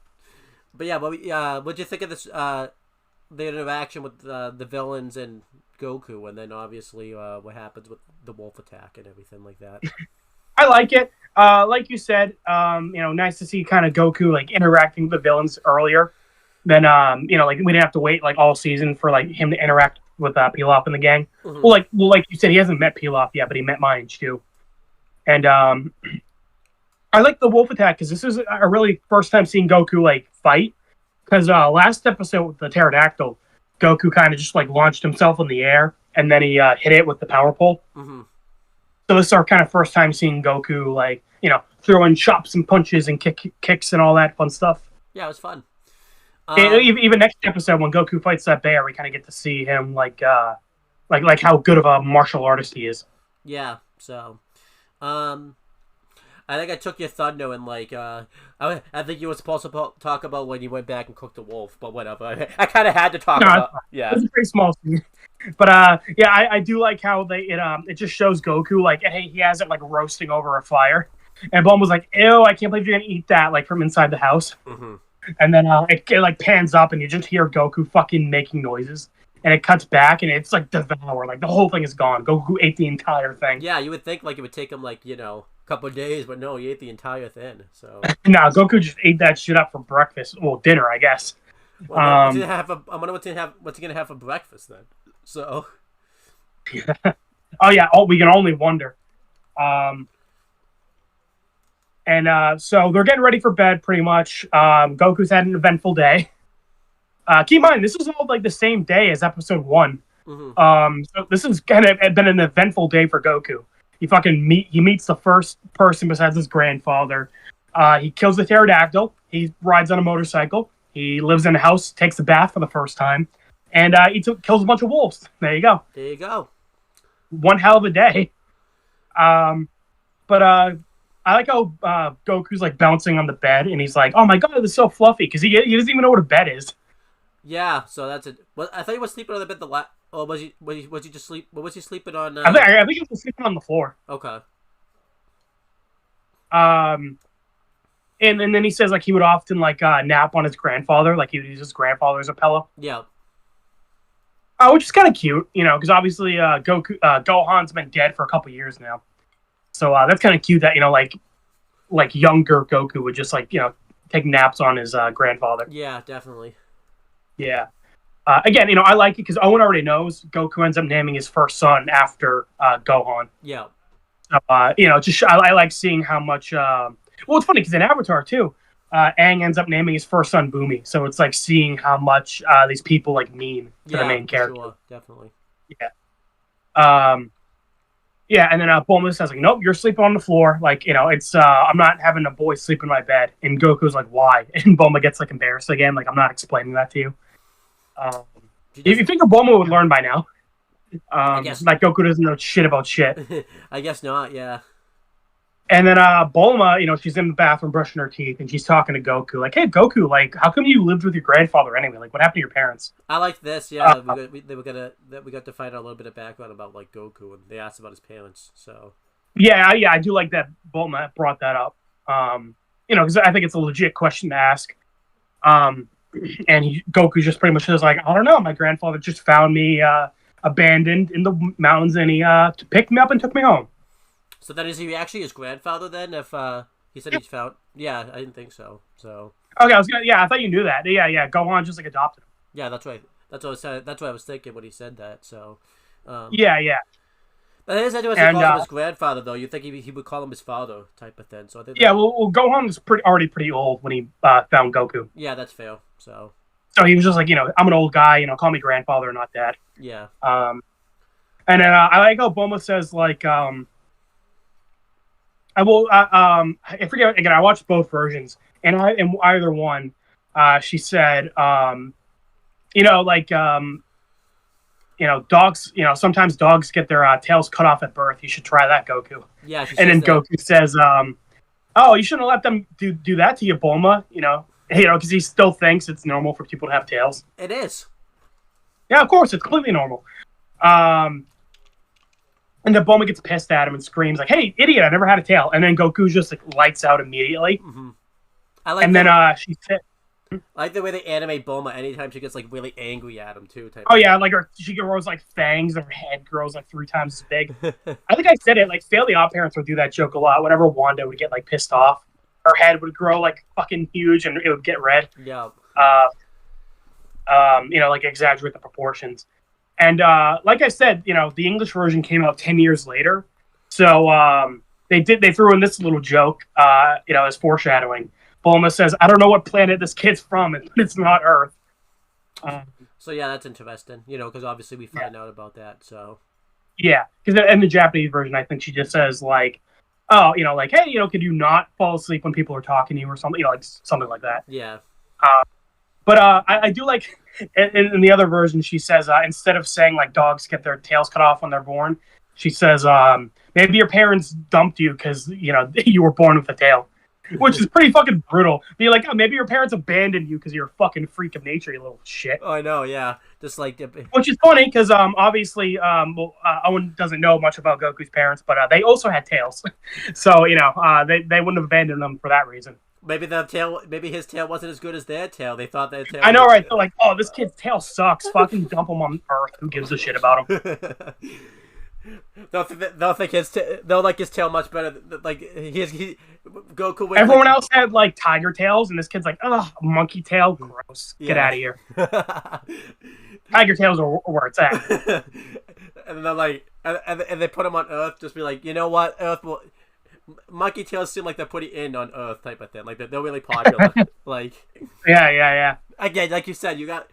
But yeah, what'd you think of this? The interaction with the villains and Goku, and then obviously what happens with the wolf attack and everything like that. I like it. Like you said, nice to see kind of Goku like interacting with the villains earlier. Then like we didn't have to wait like all season for like him to interact with Pilaf and the gang. Mm-hmm. Well, like you said, he hasn't met Pilaf yet, but he met Mai and Shu. And I like the wolf attack because this is a really first time seeing Goku like fight. Because last episode with the pterodactyl, Goku kind of just like launched himself in the air and then he hit it with the power pole. Mm-hmm. So this is our kind of first time seeing Goku like throwing chops and punches and kicks and all that fun stuff. Yeah, it was fun. Even next episode when Goku fights that bear, we kind of get to see him like how good of a martial artist he is. Yeah. So, I think I took your thunder and like I think you were supposed to talk about when you went back and cooked the wolf, but whatever. I kind of had to talk about. Yeah, it's a pretty small scene, but yeah, I do like how it just shows Goku like, hey, he has it like roasting over a fire, and Bulma was like, ew, I can't believe you're gonna eat that like from inside the house. Mm-hmm. And then it like pans up and you just hear Goku fucking making noises. And it cuts back and it's like devour. Like the whole thing is gone. Goku ate the entire thing. Yeah, you would think like it would take him like, a couple of days, but no, he ate the entire thing. So no, Goku just ate that shit up for breakfast. Well, dinner, I guess. Well, I wonder what's he gonna have for breakfast then. So oh yeah, we can only wonder. So they're getting ready for bed pretty much. Goku's had an eventful day. Keep in mind, this is all like the same day as episode 1. Mm-hmm. So this has kind of been an eventful day for Goku. He meets the first person besides his grandfather. He kills the pterodactyl. He rides on a motorcycle. He lives in a house, takes a bath for the first time, and he kills a bunch of wolves. There you go. There you go. One hell of a day. But I like how Goku's like bouncing on the bed, and he's like, "Oh my god, this is so fluffy," because he doesn't even know what a bed is. Yeah, so that's it. Well, I thought he was sleeping on the bed or was he just sleep? What was he sleeping on? I think he was sleeping on the floor. Okay. And then he says like he would often like nap on his grandfather, like he would use his grandfather as a pillow. Yeah. which is kind of cute, because obviously Gohan's been dead for a couple years now, so that's kind of cute that like younger Goku would just take naps on his grandfather. Yeah, definitely. Yeah. Again, I like it because Owen already knows Goku ends up naming his first son after Gohan. Yeah. Just I like seeing how much. Well, it's funny because in Avatar too, Aang ends up naming his first son Boomy. So it's like seeing how much these people mean to the main character. Sure, definitely. Yeah. Yeah, and then Bulma says nope, you're sleeping on the floor. It's I'm not having a boy sleep in my bed. And Goku's like, why? And Bulma gets embarrassed again. I'm not explaining that to you. You think Bulma would learn by now? I guess. Goku doesn't know shit about shit. I guess not. Yeah. And then Bulma, she's in the bathroom brushing her teeth, and she's talking to Goku, hey, Goku, how come you lived with your grandfather anyway? What happened to your parents? I like this. Yeah, we got to find out a little bit of background about Goku, and they asked about his parents. So. Yeah, I do like that Bulma brought that up. Because I think it's a legit question to ask. And Goku just pretty much says I don't know, my grandfather just found me abandoned in the mountains, and he picked me up and took me home. So then is he actually his grandfather then? If he said he's found, yeah, I didn't think so. So okay, I thought you knew that. Yeah, Gohan just adopted him. Yeah, that's right. That's what I said. That's what I was thinking when he said that. So yeah. But it is interesting to call him his grandfather, though. You think he would call him his father, type of thing. So I think. Yeah, well, Gohan was already pretty old when he found Goku. Yeah, that's fair. So he was just I'm an old guy. Call me grandfather, not dad. Yeah. And then I like how Bulma says I forget again. I watched both versions, and in either one, she said, dogs. Sometimes dogs get their tails cut off at birth. You should try that, Goku. Yeah. And then Goku says, "Oh, you shouldn't let them do that to you, Bulma." Because he still thinks it's normal for people to have tails. It is. Yeah, of course, it's completely normal. And then Bulma gets pissed at him and screams "Hey, idiot! I never had a tail!" And then Goku just lights out immediately. Mm-hmm. She said, I like the way they animate Bulma anytime she gets really angry at him too. She grows fangs and her head grows 3 times as big. I think I said it Fairly Odd Parents would do that joke a lot. Whenever Wanda would get pissed off, her head would grow fucking huge and it would get red. Yeah. Exaggerate the proportions. And like I said, the English version came out 10 years later. So they threw in this little joke, as foreshadowing. Bulma says, "I don't know what planet this kid's from, but it's not Earth." So yeah, that's interesting. Because obviously we find out about that. So yeah, because in the Japanese version, I think she just says "Hey, could you not fall asleep when people are talking to you," or something, something like that. Yeah. But I do in the other version, she says instead of saying dogs get their tails cut off when they're born, she says maybe your parents dumped you because you were born with a tail, which is pretty fucking brutal. Be maybe your parents abandoned you because you're a fucking freak of nature, you little shit. Oh, I know, yeah, just which is funny because obviously Owen doesn't know much about Goku's parents, but they also had tails, so they wouldn't have abandoned them for that reason. Maybe his tail wasn't as good as their tail. They thought their tail. I know, right? They're oh, this kid's tail sucks. Fucking dump him on Earth. Who gives a shit about him? They'll think they'll like his tail much better. Goku. Everyone else had tiger tails, and this kid's ugh, monkey tail, gross. Get out of here. Tiger tails are where it's at. And they're and they put him on Earth. Just be you know what, Earth will. Monkey tails seem like they're pretty in on Earth type of thing. They're really popular. Yeah. Again, like you said, you got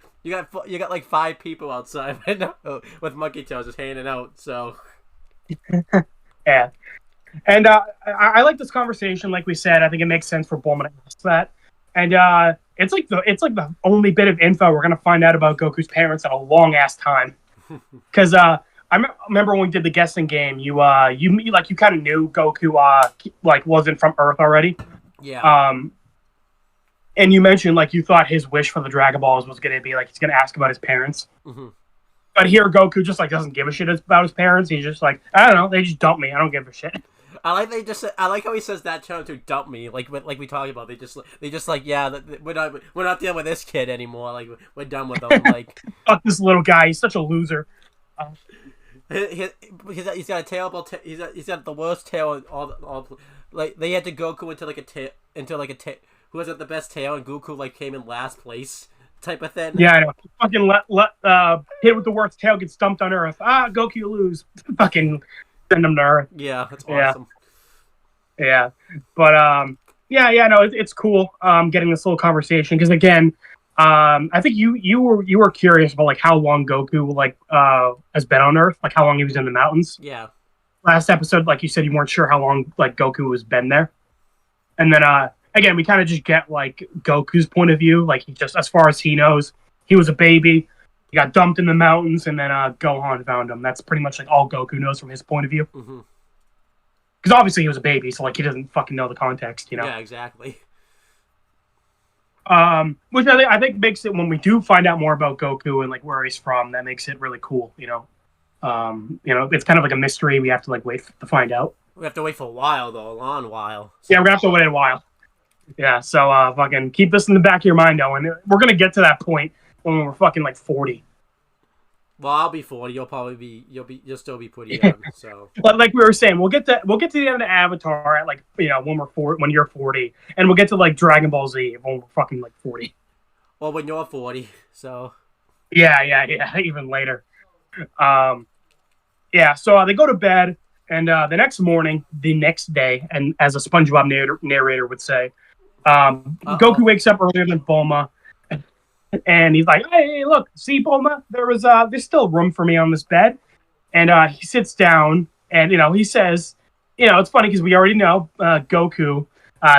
5 people outside right now with monkey tails just hanging out. So yeah, and I like this conversation. Like we said, I think it makes sense for Bulma to ask that. And it's the only bit of info we're gonna find out about Goku's parents in a long ass time. Because I remember when we did the guessing game, you kind of knew Goku wasn't from Earth already. Yeah. And you mentioned you thought his wish for the Dragon Balls was gonna be he's gonna ask about his parents. Mm-hmm. But here Goku just doesn't give a shit about his parents. He's just I don't know, they just dumped me. I don't give a shit. I like how he says that term to dump me, like we talked about. They just like, yeah, we're not dealing with this kid anymore. Like, we're done with him. Like, fuck this little guy. He's such a loser. He's got a terrible. He's got the worst tail in all. Like, they had to Goku into like a tail who has the best tail, and Goku like came in last place type of thing. Yeah, I know. Fucking let kid with the worst tail get stumped on Earth. Goku, you lose. Fucking send him to Earth. Yeah, that's awesome. Yeah, but no, it's cool. Getting this little conversation because again, I think you were curious about like how long Goku like has been on Earth, like how long he was in the mountains. Yeah. Last episode, like you said, you weren't sure how long like Goku has been there, and then again, we kind of just get like Goku's point of view. Like, he just, as far as he knows, he was a baby. He got dumped in the mountains, and then Gohan found him. That's pretty much like all Goku knows from his point of view. Because obviously he was a baby, so like he doesn't fucking know the context, you know. Yeah, exactly. Which I think makes it, when we do find out more about Goku and like where he's from, that makes it really cool, you know. It's kind of like a mystery. We have to like wait to find out. We have to wait for a while though, a long while. So. Yeah, we're gonna have to wait a while. Yeah, so fucking keep this in the back of your mind, Owen. We're gonna get to that point when we're fucking like 40. Well, I'll be 40. You'll still be pretty young. So, but like we were saying, we'll get to the end of Avatar at like when you're 40, and we'll get to like Dragon Ball Z when we're fucking like 40. Well, when you're 40, so. Yeah, even later. So they go to bed, and the next morning, the next day, and as a SpongeBob narrator would say, Goku wakes up earlier than Bulma, and he's like, "Hey, look, see, Bulma, there's still room for me on this bed." And he sits down, and he says, it's funny because we already know Goku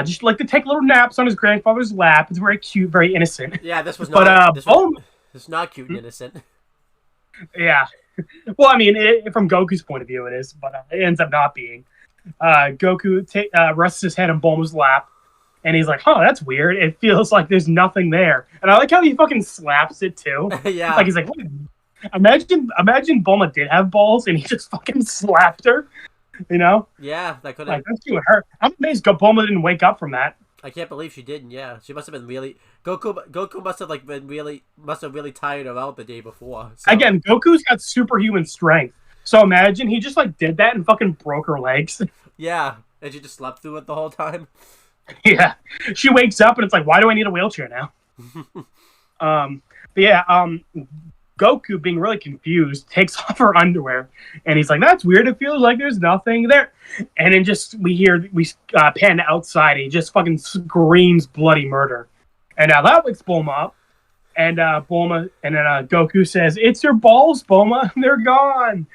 just like to take little naps on his grandfather's lap. It's very cute, very innocent. Yeah, this was not. Bulma, this is not cute and innocent. Yeah. Well, I mean, from Goku's point of view, it is, but it ends up not being. Goku rests his head on Bulma's lap, and he's like, that's weird. It feels like there's nothing there. And I like how he fucking slaps it, too. Yeah. Like, he's like, wait, imagine Bulma did have balls, and he just fucking slapped her, Yeah, that could have... Like, that's too hurt. I'm amazed Bulma didn't wake up from that. I can't believe she didn't, yeah. She must have been really... Goku must have really tired her out the day before. So. Again, Goku's got superhuman strength. So imagine he just like did that and fucking broke her legs. Yeah, and she just slept through it the whole time. Yeah. She wakes up and it's like, why do I need a wheelchair now? Goku, being really confused, takes off her underwear, and he's like, "That's weird. It feels like there's nothing there." And then we pan outside, and he just fucking screams bloody murder, and that wakes Bulma up, and then Goku says, "It's your balls, Bulma. They're gone."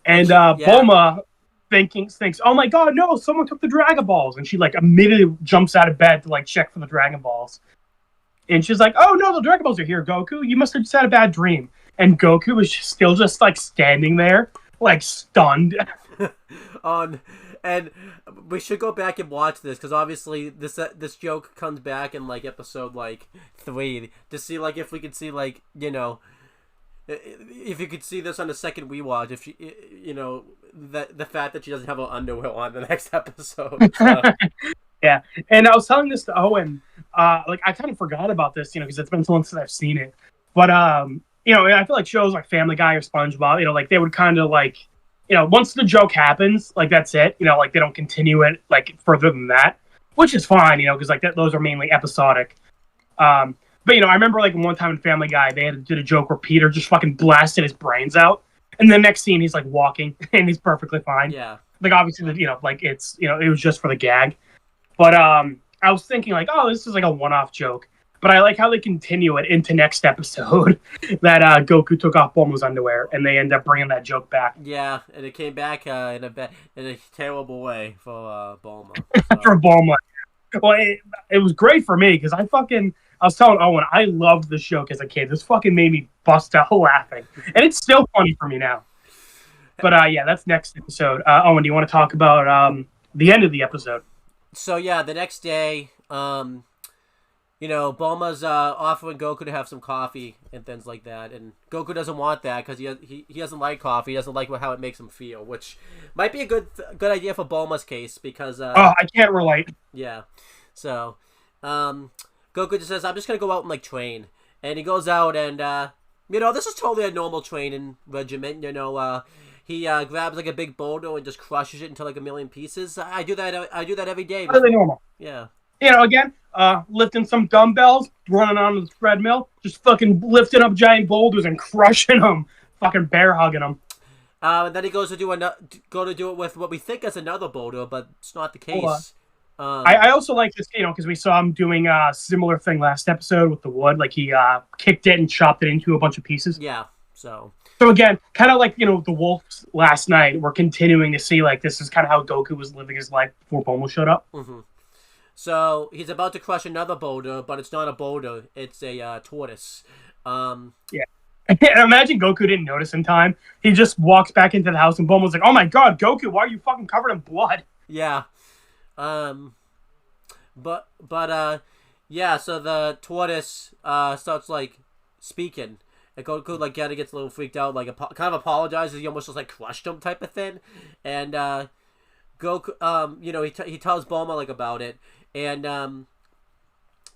And Bulma thinks, "Oh my god, no! Someone took the Dragon Balls," and she like immediately jumps out of bed to like check for the Dragon Balls. And she's like, "Oh no, the Dragon Balls are here, Goku. You must have just had a bad dream." And Goku was still just like standing there, like stunned. And we should go back and watch this because obviously this joke comes back in like episode like 3 to see like if we could see like if you could see this on the second rewatch, if she the fact that she doesn't have her underwear on the next episode. So. Yeah, and I was telling this to Owen. Like I kind of forgot about this, because it's been so long since I've seen it. But I feel like shows like Family Guy or SpongeBob, like they would kind of like, once the joke happens, like that's it. Like they don't continue it like further than that, which is fine, because like those are mainly episodic. But I remember like one time in Family Guy, they did a joke where Peter just fucking blasted his brains out, and the next scene he's like walking and he's perfectly fine. Yeah. Like obviously, like it's it was just for the gag. But I was thinking like, oh, this is like a one-off joke. But I like how they continue it into next episode that Goku took off Bulma's underwear, and they end up bringing that joke back. Yeah, and it came back in a terrible way for Bulma. So. For Bulma. Well, it was great for me because I was telling Owen, I loved this joke as a kid. This fucking made me bust out laughing. And it's still funny for me now. But that's next episode. Owen, do you want to talk about the end of the episode? So yeah, the next day, Bulma's offering Goku to have some coffee and things like that, and Goku doesn't want that because he doesn't like coffee. He doesn't like how it makes him feel, which might be a good idea for Bulma's case because I can't relate. Yeah, so Goku just says, "I'm just gonna go out and like train," and he goes out and this is totally a normal training regimen. He grabs like a big boulder and just crushes it into like a million pieces. I do that every day. Totally normal. Yeah. Again, lifting some dumbbells, running on the treadmill, just fucking lifting up giant boulders and crushing them, fucking bear hugging them. And then he goes to do it with what we think is another boulder, but it's not the case. I also like this, because we saw him doing a similar thing last episode with the wood. Like he kicked it and chopped it into a bunch of pieces. Yeah. So again, kind of like the wolves last night. We're continuing to see like this is kind of how Goku was living his life before Bulma showed up. Mm-hmm. So he's about to crush another boulder, but it's not a boulder; it's a tortoise. Yeah. And imagine Goku didn't notice in time. He just walks back into the house, and Bulma's like, "Oh my god, Goku, why are you fucking covered in blood?" Yeah. Yeah. So the tortoise starts like speaking. And Goku like kind of gets a little freaked out, like kind of apologizes. He almost just like crushed him, type of thing. And Goku, he tells Bulma like about it, and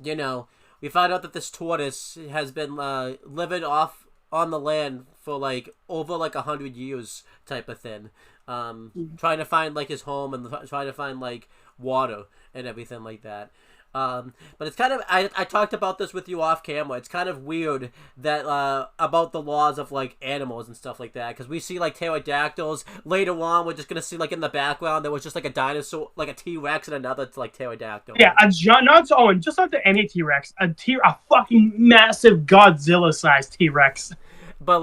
we find out that this tortoise has been living off on the land for like over like 100 years, type of thing. Trying to find like his home and trying to find like water and everything like that. But it's kind of I talked about this with you off camera. It's kind of weird that about the laws of like animals and stuff like that, because we see like pterodactyls later on. We're just gonna see like in the background there was just like a dinosaur, like a T-Rex, and another like pterodactyl. Yeah, not Owen, just not any T-Rex, a fucking massive Godzilla-sized T-Rex. But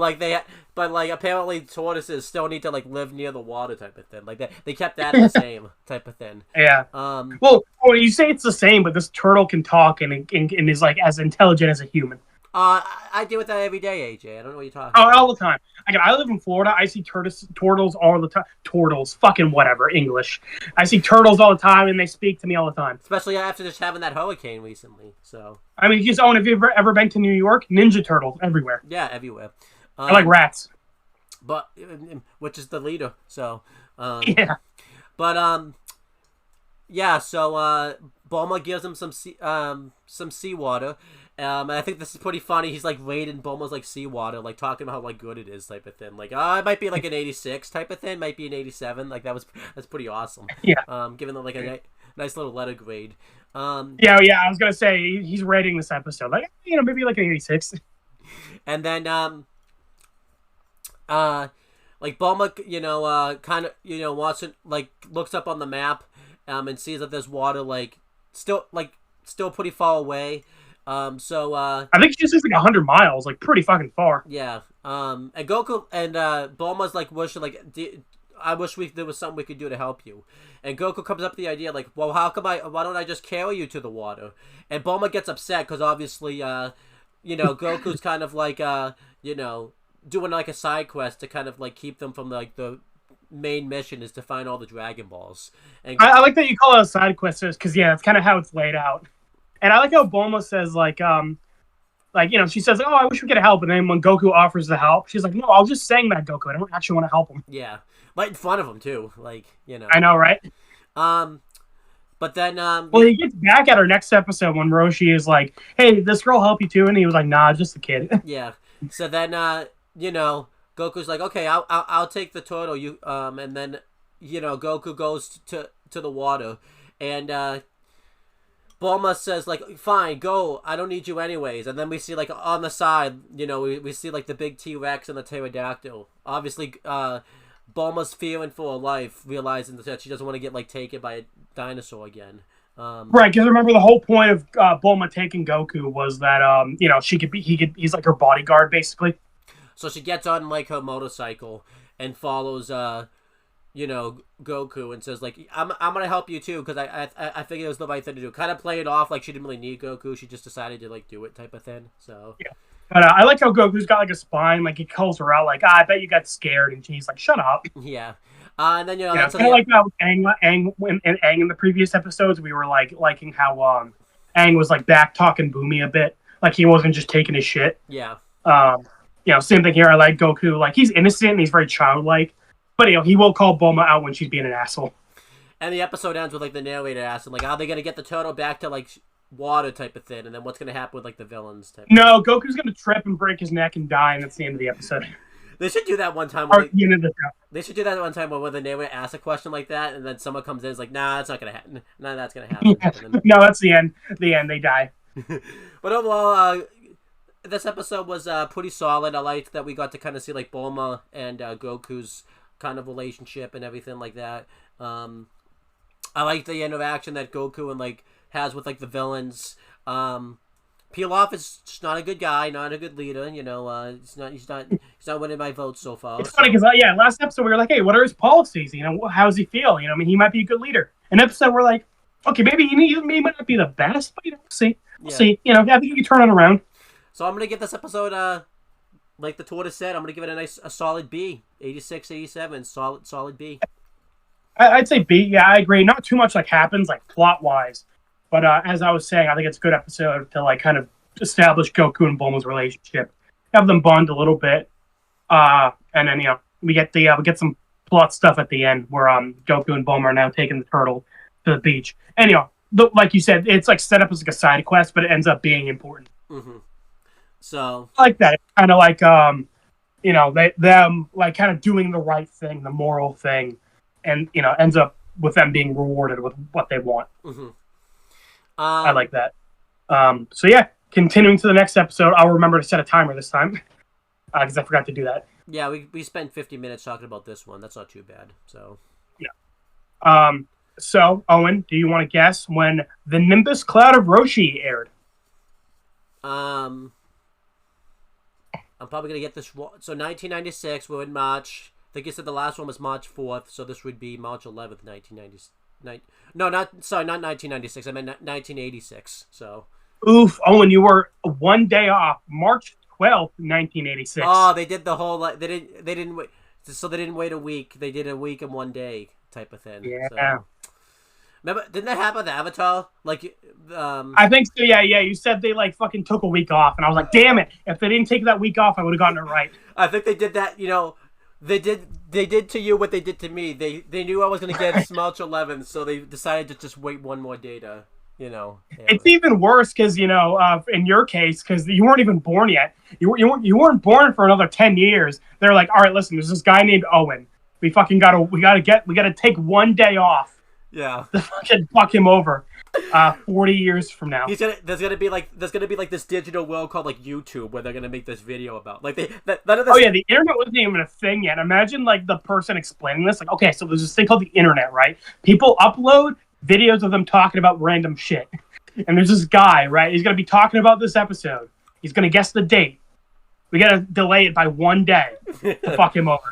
apparently tortoises still need to like live near the water, type of thing. Like they kept that the same type of thing. Yeah. Well, you say it's the same, but this turtle can talk and is like as intelligent as a human. I deal with that every day, AJ. I don't know what you're talking about. All the time. I live in Florida. I see turtles all the time. Turtles, fucking whatever, English. I see turtles all the time, and they speak to me all the time. Especially after just having that hurricane recently. So. I mean, Owen, have you ever been to New York? Ninja turtles everywhere. Yeah, everywhere. I like rats. But which is the leader, so yeah. But yeah, so Bulma gives him some seawater. And I think this is pretty funny. He's like rating Bulma's like seawater, like talking about how like good it is, type of thing. Like, it might be like an 86 type of thing, might be an 87. Like that's pretty awesome. Yeah. Giving them like a nice little letter grade. Yeah. I was gonna say he's rating this episode like maybe like an 86. And then like Bulma, kind of, wants it, like looks up on the map, and sees that there's water like still pretty far away. So I think she says like 100 miles, like pretty fucking far. Yeah. And Goku and Bulma's like wishing like I wish there was something we could do to help you. And Goku comes up with the idea like, well, why don't I just carry you to the water? And Bulma gets upset because obviously Goku's kind of like doing like a side quest to kind of like keep them from like the main mission is to find all the Dragon Balls. And I like that you call it a side quest because that's kind of how it's laid out. And I like how Bulma says she says, "Oh, I wish we could help," and then when Goku offers the help, she's like, "No, I was just saying that, Goku. I don't actually want to help him." Yeah, right in front of him too, I know, right? But then well, he gets back at her next episode when Roshi is like, "Hey, did this girl help you too?" And he was like, "Nah, just a kid." Yeah. So then Goku's like, "Okay, I'll take the turtle." And then Goku goes to the water, and Bulma says like, "Fine, go. I don't need you anyways." And then we see like on the side, we see like the big T-Rex and the pterodactyl. Obviously, Bulma's fearing for her life, realizing that she doesn't want to get like taken by a dinosaur again. Right, because remember the whole point of Bulma taking Goku was that he's like her bodyguard basically. So she gets on like her motorcycle and follows Goku and says like, I'm gonna help you too, because I figured it was the right thing to do. Kind of play it off like she didn't really need Goku, she just decided to like do it, type of thing. So yeah. But I like how Goku's got like a spine, like he calls her out like, I bet you got scared, and she's like, shut up. Yeah. And then that's kind of like that with Aang in the previous episodes. We were like liking how Aang was like back talking Boomy a bit, like he wasn't just taking his shit. Yeah. Same thing here. I like Goku. Like he's innocent and he's very childlike, but he will call Bulma out when she's being an asshole. And the episode ends with like the narrator asking, like, are they gonna get the turtle back to like water type of thing, and then what's gonna happen with like the villains type? No, Goku's gonna trip and break his neck and die, and that's the end of the episode. They should do that one time. They should do that one time where the narrator asks a question like that, and then someone comes in and is like, nah, that's not gonna happen. None of that's gonna happen. No, that's the end. The end. They die. But overall, this episode was pretty solid. I liked that we got to kind of see like Bulma and Goku's kind of relationship and everything like that. I like the interaction that Goku and like has with like the villains. Pilaf is just not a good guy, not a good leader. He's not winning my votes so far. It's funny because last episode we were like, hey, what are his policies? How does he feel? I mean, he might be a good leader. An episode we're like, okay, maybe he might not be the best, but we'll see. We'll see. I think you can turn it around. So I'm gonna give this episode, like the tortoise said, I'm gonna give it a solid B, 86, 87, solid B. I'd say B. Yeah, I agree. Not too much like happens like plot wise, but as I was saying, I think it's a good episode to like kind of establish Goku and Bulma's relationship, have them bond a little bit, and then we get some plot stuff at the end where Goku and Bulma are now taking the turtle to the beach. And like you said, it's like set up as like a side quest, but it ends up being important. Mm-hmm. So I like that. It's kind of like them like kind of doing the right thing, the moral thing. And ends up with them being rewarded with what they want. Mm-hmm. I like that. So yeah, continuing to the next episode. I'll remember to set a timer this time because I forgot to do that. Yeah, we spent 50 minutes talking about this one. That's not too bad. So yeah. So Owen, do you want to guess when the Nimbus Cloud of Roshi aired? I'm probably gonna get this. So 1996. We're in March. I think you said the last one was March 4th, so this would be March 11th, 1996. No, not 1996. I meant 1986. So. Oof, Owen, you were one day off. March 12th, 1986. Oh, they did the whole they didn't wait. So they didn't wait a week. They did a week and one day type of thing. Yeah. So. Remember, didn't that happen with Avatar? Like, I think so. Yeah. You said they like fucking took a week off, and I was like, damn it! If they didn't take that week off, I would have gotten it right. I think they did that. They did to you what they did to me. They knew I was going to get March 11th, so they decided to just wait one more day to, It's even worse because, in your case, because you weren't even born yet. You weren't born for another 10 years. They're like, all right, listen, there's this guy named Owen. We gotta take one day off. Yeah. To fucking fuck him over. 40 years from now. There's gonna be like this digital world called like YouTube where they're gonna make this video about like the internet wasn't even a thing yet. Imagine like the person explaining this, like, okay, so there's this thing called the internet, right? People upload videos of them talking about random shit, and there's this guy, right? He's gonna be talking about this episode. He's gonna guess the date. We gotta delay it by one day to fuck him over.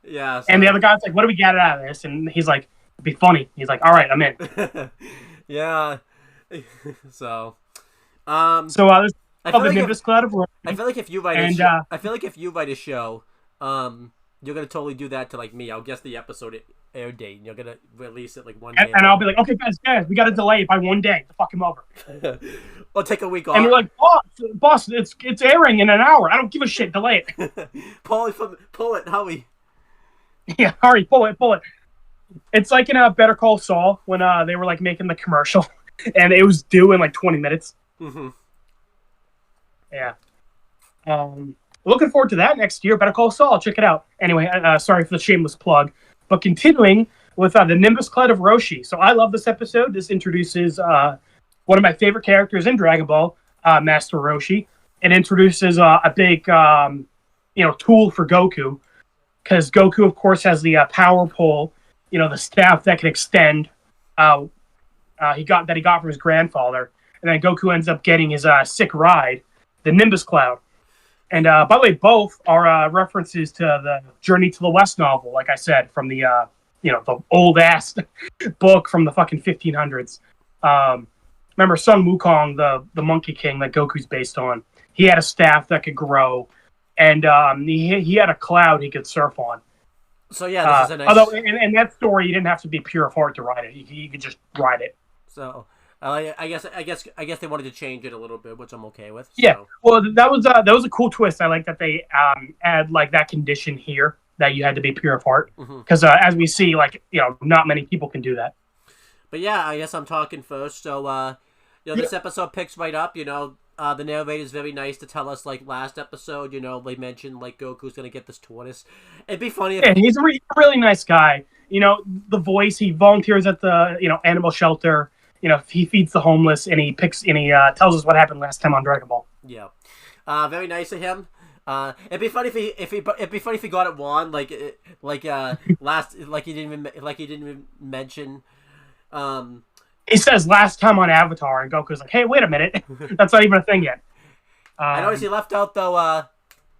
Yeah. And the other guy's like, what do we get out of this? And he's like, it'd be funny. He's like, all right, I'm in. Yeah. So this the Nimbus Cloud of Roshi. I feel like if you write a show, you're gonna totally do that to like me. I'll guess the episode air date, and you're gonna release it like one day. And I'll be like, okay, guys, we gotta delay it by one day to fuck him over. Or take a week off. And you're like, boss, it's airing in an hour. I don't give a shit. Delay it. pull it, Howie. Yeah, hurry, pull it. It's like in Better Call Saul when they were like making the commercial, and it was due in like 20 minutes. Mm-hmm. Yeah. Looking forward to that next year. Better Call Saul. Check it out. Anyway, sorry for the shameless plug. But continuing with the Nimbus Cloud of Roshi. So I love this episode. This introduces one of my favorite characters in Dragon Ball, Master Roshi. It introduces a big tool for Goku, because Goku, of course, has the power pole. The staff that can extend. He got from his grandfather, and then Goku ends up getting his sick ride, the Nimbus Cloud. And by the way, both are references to the Journey to the West novel, like I said, from the the old ass book from the fucking 1500s. Remember Sun Wukong, the Monkey King that Goku's based on? He had a staff that could grow, and he had a cloud he could surf on. So yeah, this is a nice. Although in that story, you didn't have to be pure of heart to ride it. You could just ride it. So I guess they wanted to change it a little bit, which I'm okay with. So. Yeah, well, that was a cool twist. I like that they add like that condition here that you had to be pure of heart, because as we see, like not many people can do that. But yeah, I guess I'm talking first. So this episode picks right up. The narrator is very nice to tell us, like last episode. They mentioned like Goku's gonna get this tortoise. It'd be funny. Yeah, he's a really nice guy. The voice. He volunteers at the animal shelter. He feeds the homeless, and he tells us what happened last time on Dragon Ball. Yeah, very nice of him. It'd be funny if he got it wrong, like he didn't even mention. He says last time on Avatar, and Goku's like, "Hey, wait a minute, that's not even a thing yet." I noticed he left out though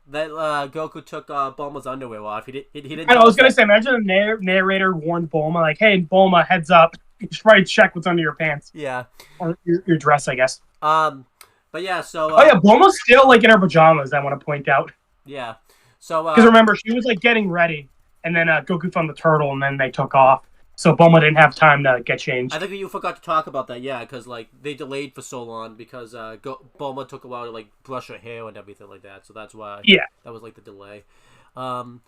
that Goku took Bulma's underwear off. He didn't. I was gonna say, imagine the narrator warned Bulma, like, "Hey, Bulma, heads up. You should probably check what's under your pants." Yeah. Or your dress, I guess. But yeah, so... Bulma's still, like, in her pajamas, I want to point out. Yeah. So, because remember, she was, like, getting ready, and then Goku found the turtle, and then they took off. So Bulma didn't have time to get changed. I think you forgot to talk about that, yeah, because, like, they delayed for so long because Bulma took a while to, like, brush her hair and everything like that, so that's why... Yeah. That was, like, the delay. So,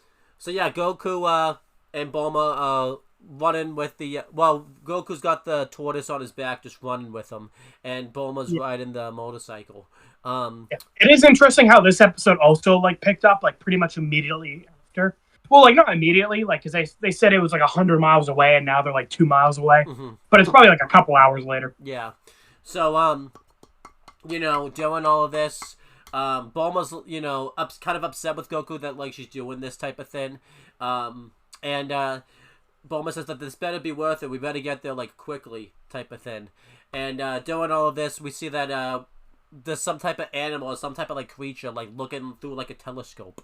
yeah, Goku and Bulma running with the... Goku's got the tortoise on his back just running with him, and Bulma's riding the motorcycle. It is interesting how this episode also, like, picked up, like, pretty much immediately after. Well, like, not immediately, like, because they said it was, like, 100 miles away, and now they're, like, 2 miles away. But it's probably, like, a couple hours later. Yeah. So, doing all of this, Bulma's, kind of upset with Goku that, like, she's doing this type of thing. And Bulma says that this better be worth it. We better get there, like, quickly type of thing. And doing all of this, we see that there's some type of animal or some type of, like, creature, like, looking through, like, a telescope.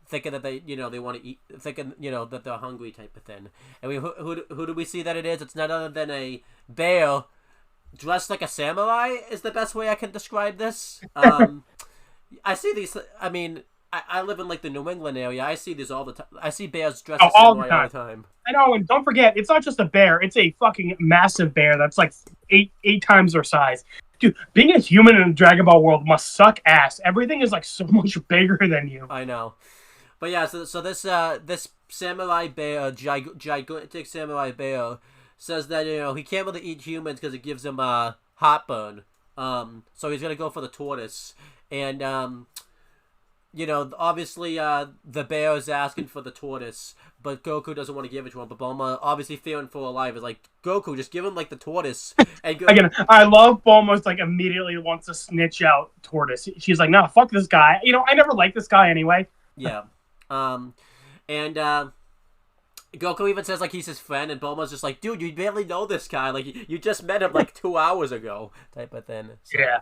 Thinking that they want to eat, thinking, that they're hungry type of thing. And who do we see that it is? It's none other than a bear dressed like a samurai is the best way I can describe this. I see these, I mean, I live in, like, the New England area. I see these all the time. I see bears dressed as samurai all the time. I know, and don't forget, it's not just a bear. It's a fucking massive bear that's, like, eight times their size. Dude, being a human in the Dragon Ball world must suck ass. Everything is, like, so much bigger than you. I know. But yeah, so this samurai bear, gigantic samurai bear, says that he can't really eat humans because it gives him heartburn. So he's gonna go for the tortoise, and obviously the bear is asking for the tortoise, but Goku doesn't want to give it to him. But Bulma, obviously fearing for her life, is like, Goku, just give him, like, the tortoise. And again, I love Bulma's, like, immediately wants to snitch out tortoise. She's like, nah, fuck this guy. I never liked this guy anyway. Yeah. And Goku even says, like, he's his friend, and Bulma's just like, dude, you barely know this guy. Like, you just met him, like, 2 hours ago, type of thing. So, yeah.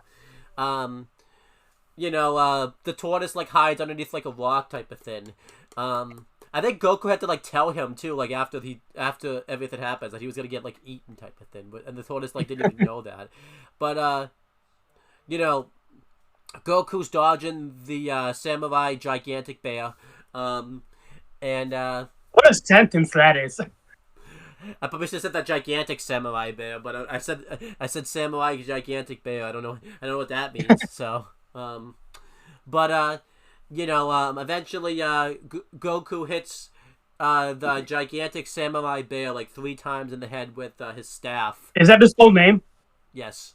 The tortoise, like, hides underneath, like, a rock type of thing. I think Goku had to, like, tell him, too, like, after everything happens, that he was gonna get, like, eaten type of thing. And the tortoise, like, didn't even know that. But, Goku's dodging the samurai gigantic bear. What a sentence that is. I probably should have said that gigantic samurai bear, but I said samurai gigantic bear. I don't know what that means. So, eventually, Goku hits the gigantic samurai bear, like, 3 times in the head with his staff. Is that his full name? Yes.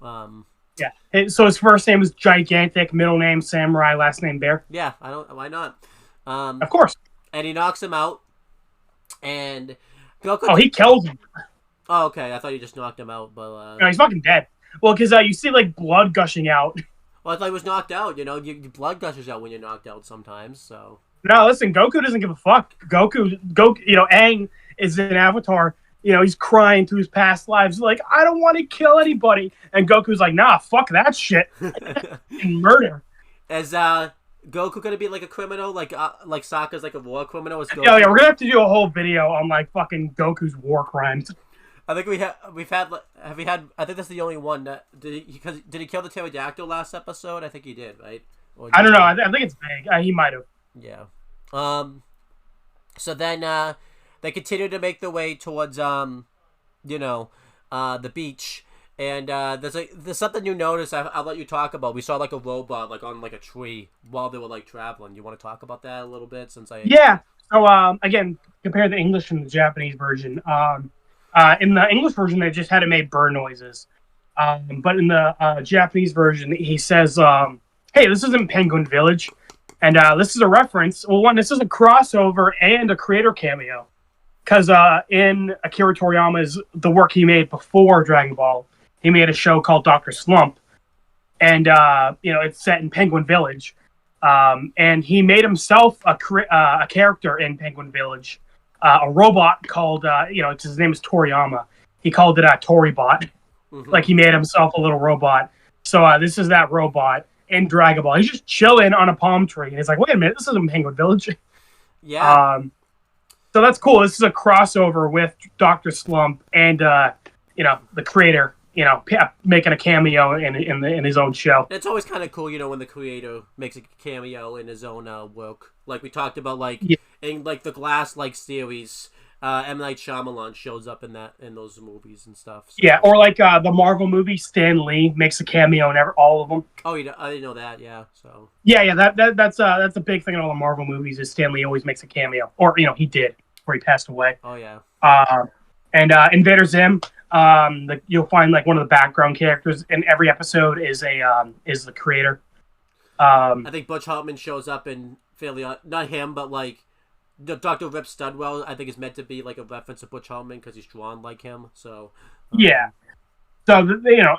Yeah. So his first name is Gigantic, middle name Samurai, last name Bear. Yeah. Why not? Of course. And he knocks him out, and Goku... Oh, he kills him. Oh, okay. I thought you just knocked him out, but... No, he's fucking dead. Well, because you see, like, blood gushing out. Well, I thought he was knocked out, your blood gushes out when you're knocked out sometimes, so... No, listen, Goku doesn't give a fuck. Goku, Aang is an Avatar. He's crying through his past lives, like, I don't want to kill anybody. And Goku's like, nah, fuck that shit. And murder. Is Goku gonna be like a criminal, like Sokka's like a war criminal? Yeah, we're gonna have to do a whole video on, like, fucking Goku's war crimes. I think have we had? I think that's the only one that did he kill the pterodactyl last episode? I think he did, right? I don't know. I think it's vague. He might have. Yeah. So then they continue to make their way towards the beach. And there's something you noticed. I'll let you talk about. We saw like a robot like on like a tree while they were like traveling. You want to talk about that a little bit? Yeah. So again, compare the English and the Japanese version. In the English version, they just had it made bird noises. But in the Japanese version, he says, "Hey, this isn't Penguin Village," and this is a reference. Well, one, this is a crossover and a creator cameo, because in Akira Toriyama's the work he made before Dragon Ball. He made a show called Dr. Slump, and it's set in Penguin Village. And he made himself a character in Penguin Village, a robot called his name is Toriyama. He called it a Toribot, like he made himself a little robot. So this is that robot in Dragon Ball. He's just chilling on a palm tree, and he's like, "Wait a minute, this isn't Penguin Village." Yeah. So that's cool. This is a crossover with Dr. Slump and the creator. Making a cameo in his own show. It's always kind of cool, when the creator makes a cameo in his own work. Like we talked about, in like the Glass series, M. Night Shyamalan shows up in those movies and stuff. So. Yeah, or like the Marvel movie, Stan Lee makes a cameo in all of them. Oh, I didn't know that. Yeah, so. Yeah, that's a big thing in all the Marvel movies. Is Stan Lee always makes a cameo, or he did before he passed away. Oh yeah. And Invader Zim. You'll find like one of the background characters in every episode is the creator. I think Butch Hartman shows up in fairly not him, but like Dr. Rip Studwell. I think is meant to be like a reference to Butch Hartman because he's drawn like him. So yeah, so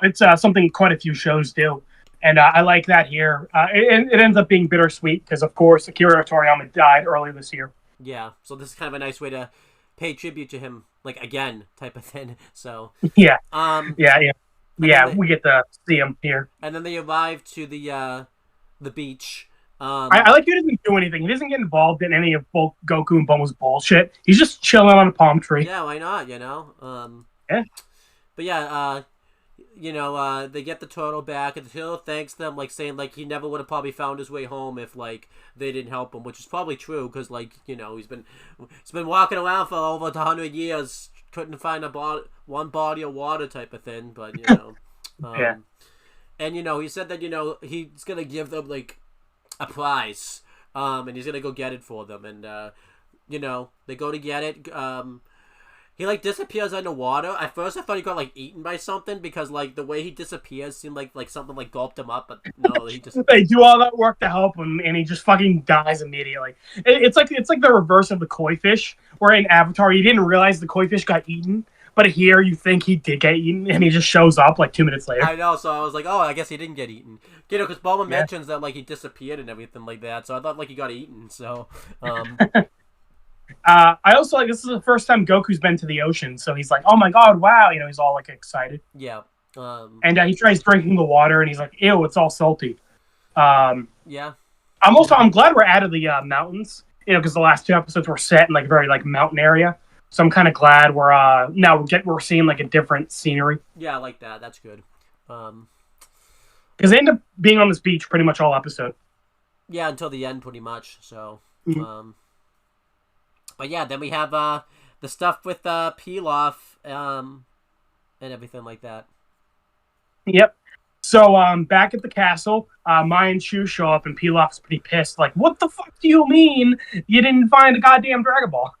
it's something quite a few shows do, and I like that here. It ends up being bittersweet because of course Akira Toriyama died earlier this year. Yeah, so this is kind of a nice way to pay tribute to him, like again, type of thing. So yeah, we get to see him here. And then they arrive to the beach. I like he doesn't do anything. He doesn't get involved in any of both Goku and Bulma's bullshit. He's just chilling on a palm tree. Yeah, why not? Yeah. But yeah, they get the turtle back, and the turtle thanks them, like saying like he never would have probably found his way home if like they didn't help him, which is probably true because he's been walking around for over 100 years, couldn't find one body of water type of thing, but yeah. And he said that he's gonna give them like a prize, and he's gonna go get it for them, and they go to get it. He like disappears underwater. At first, I thought he got like eaten by something because like the way he disappears seemed like something like gulped him up. But no, he just they do all that work to help him, and he just fucking dies immediately. It's like the reverse of the koi fish, where in Avatar you didn't realize the koi fish got eaten, but here you think he did get eaten, and he just shows up like 2 minutes later. I know, so I was like, oh, I guess he didn't get eaten. Because Bulma mentions that like he disappeared and everything like that, so I thought like he got eaten. So. I also like this is the first time Goku's been to the ocean, so he's like, "Oh my god, wow!" He's all like excited. Yeah. And he tries drinking the water, and he's like, "Ew, it's all salty." Yeah. I'm glad we're out of the mountains, because the last 2 episodes were set in like very like mountain area. So I'm kind of glad we're seeing like a different scenery. Yeah, I like that. That's good. Because they end up being on this beach pretty much all episode. Yeah, until the end, pretty much. So. Mm-hmm. But yeah, then we have the stuff with Pilaf and everything like that. Yep. So back at the castle, Mai and Shu show up, and Pilaf's pretty pissed. Like, what the fuck do you mean you didn't find a goddamn Dragon Ball?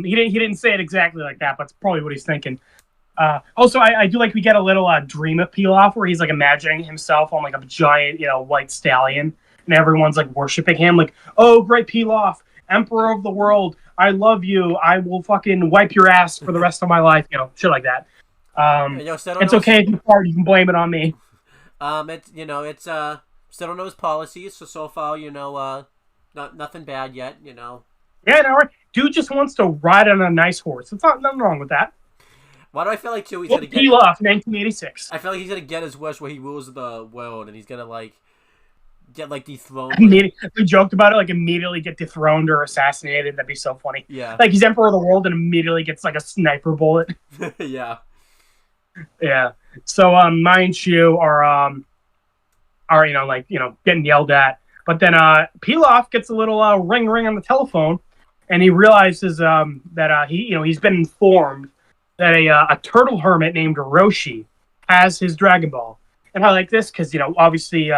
He didn't say it exactly like that, but it's probably what he's thinking. Also, I do like we get a little dream of Pilaf where he's like imagining himself on like a giant, white stallion, and everyone's like worshiping him. Like, oh, great Pilaf, Emperor of the world, I love you. I will fucking wipe your ass for the rest of my life. Shit like that. It's okay if you fart. You can blame it on me. It's still don't know his policies. So far, nothing bad yet. Yeah, no, right. Dude just wants to ride on a nice horse. It's nothing wrong with that. Why do I feel like too? He's gonna get Pilaf, 1986. I feel like he's gonna get his wish where he rules the world, and he's gonna get dethroned. We joked about it, immediately get dethroned or assassinated. That'd be so funny. Yeah. He's Emperor of the World and immediately gets a sniper bullet. Yeah. Yeah. So Mai and Shu are getting yelled at. But then Pilaf gets a little ring on the telephone, and he realizes that he's been informed that a turtle hermit named Roshi has his Dragon Ball. And I like this because, obviously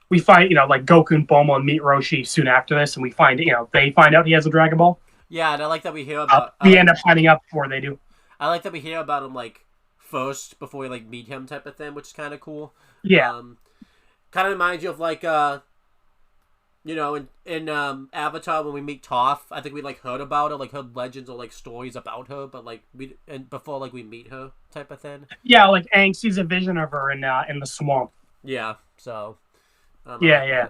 we find, like Goku and Bulma meet Roshi soon after this, and we find, they find out he has a Dragon Ball. Yeah, and I like that we hear about... we end up finding out before they do. I like that we hear about him, like, first before we, like, meet him type of thing, which is kind of cool. Yeah. Kind of reminds you of, like, in Avatar when we meet Toph, I think we like heard about her, like heard legends or like stories about her, but like before like we meet her type of thing. Yeah, like Aang sees a vision of her in the swamp. Yeah, so. Yeah.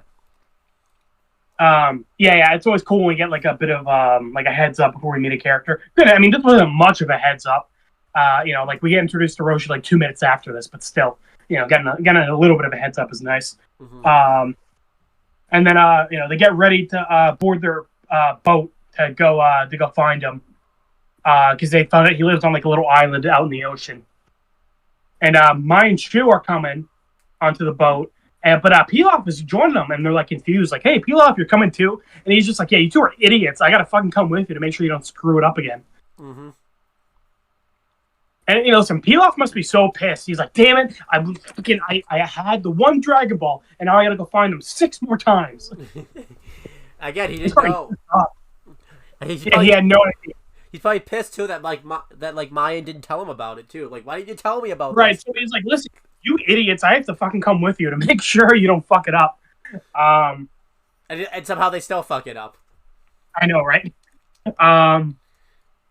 It's always cool when we get like a bit of like a heads up before we meet a character. Good. I mean, this wasn't much of a heads up. Like we get introduced to Roshi like 2 minutes after this, but still, getting a little bit of a heads up is nice. Mm-hmm. And then they get ready to board their boat to go find him because they found out he lives on like a little island out in the ocean. And Mai and Shu are coming onto the boat, but Pilaf is joining them, and they're like confused, like, "Hey, Pilaf, you're coming too?" And he's just like, "Yeah, you two are idiots. I gotta fucking come with you to make sure you don't screw it up again." Mm-hmm. And Pilaf must be so pissed. He's like, "Damn it! I had the one Dragon Ball, and now I gotta go find him 6 more times." Again, he didn't know. He had no idea. He's probably pissed too that Mayan didn't tell him about it too. Like, why didn't you tell me about right, this? So he's like, "Listen, you idiots! I have to fucking come with you to make sure you don't fuck it up." And somehow they still fuck it up. I know, right?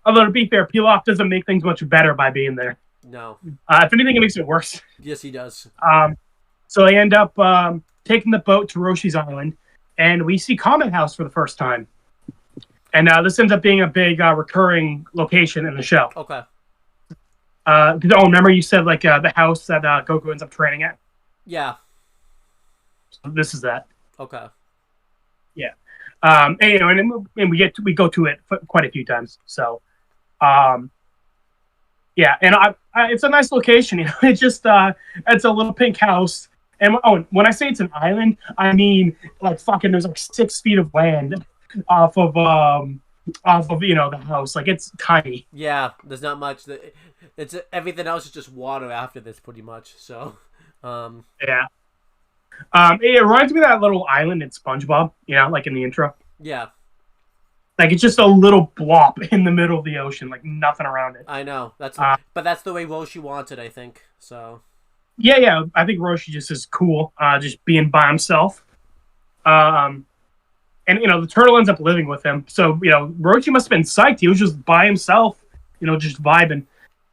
Although to be fair, Pilaf doesn't make things much better by being there. No. If anything, it makes it worse. Yes, he does. So they end up taking the boat to Roshi's Island, and we see Comet House for the first time. And this ends up being a big recurring location in the show. Okay. Remember you said like the house that Goku ends up training at? Yeah. So this is that. Okay. Yeah. And we go to it quite a few times. So, yeah, and it's a nice location. It's just it's a little pink house. And when I say it's an island, I mean like fucking there's like 6 feet of land off of the house. Like it's tiny. Yeah, there's not much. It's everything else is just water after this, pretty much. So, yeah. It reminds me of that little island in SpongeBob. Like in the intro. Yeah. Like it's just a little blob in the middle of the ocean, like nothing around it. I know but that's the way Roshi wants it, I think. So. Yeah. I think Roshi just is cool, just being by himself. And the turtle ends up living with him. So Roshi must have been psyched. He was just by himself, just vibing.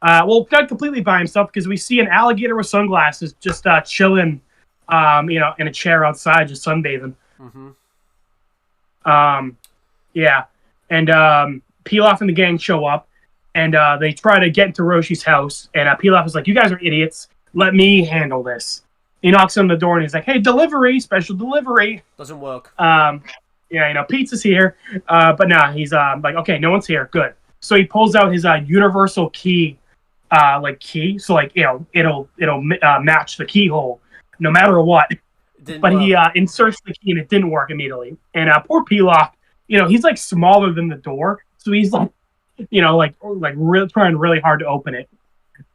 Well, not completely by himself because we see an alligator with sunglasses just chilling, in a chair outside, just sunbathing. Mm-hmm. Yeah. And Pilaf and the gang show up, and they try to get into Roshi's house. And Pilaf is like, "You guys are idiots. Let me handle this." He knocks on the door, and he's like, "Hey, delivery, special delivery." Doesn't work. Pizza's here. But nah, he's like, "Okay, no one's here. Good." So he pulls out his universal key, key. So it'll match the keyhole no matter what. But he inserts the key, and it didn't work immediately. And poor Pilaf, he's like smaller than the door, so he's like, trying really hard to open it.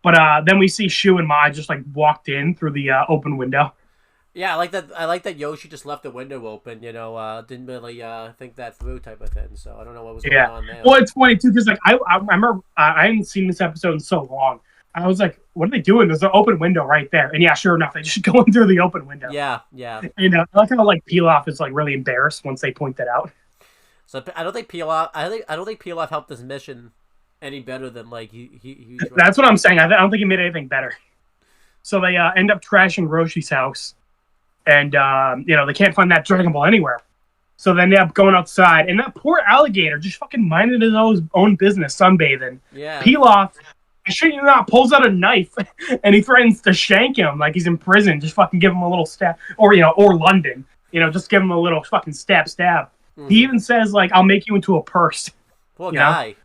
But then we see Shu and Mai just like walked in through the open window. Yeah, I like that Yoshi just left the window open. Didn't really think that through type of thing. So I don't know what was going on there. Well, it's funny too because like I remember I hadn't seen this episode in so long. I was like, "What are they doing? There's an open window right there." And yeah, sure enough, they just go in through the open window. Yeah. I like how like Pilaf is like really embarrassed once they point that out. So I don't think Pilaf helped this mission any better than like he That's what I'm saying. I don't think he made anything better. So they end up trashing Roshi's house, and they can't find that Dragon Ball anywhere. So then they end up going outside, and that poor alligator just fucking minded his own business, sunbathing. Yeah. Pilaf, I shit you not, pulls out a knife and he threatens to shank him like he's in prison. Just fucking give him a little stab, or London, just give him a little fucking stab. Mm. He even says like, "I'll make you into a purse." Poor guy.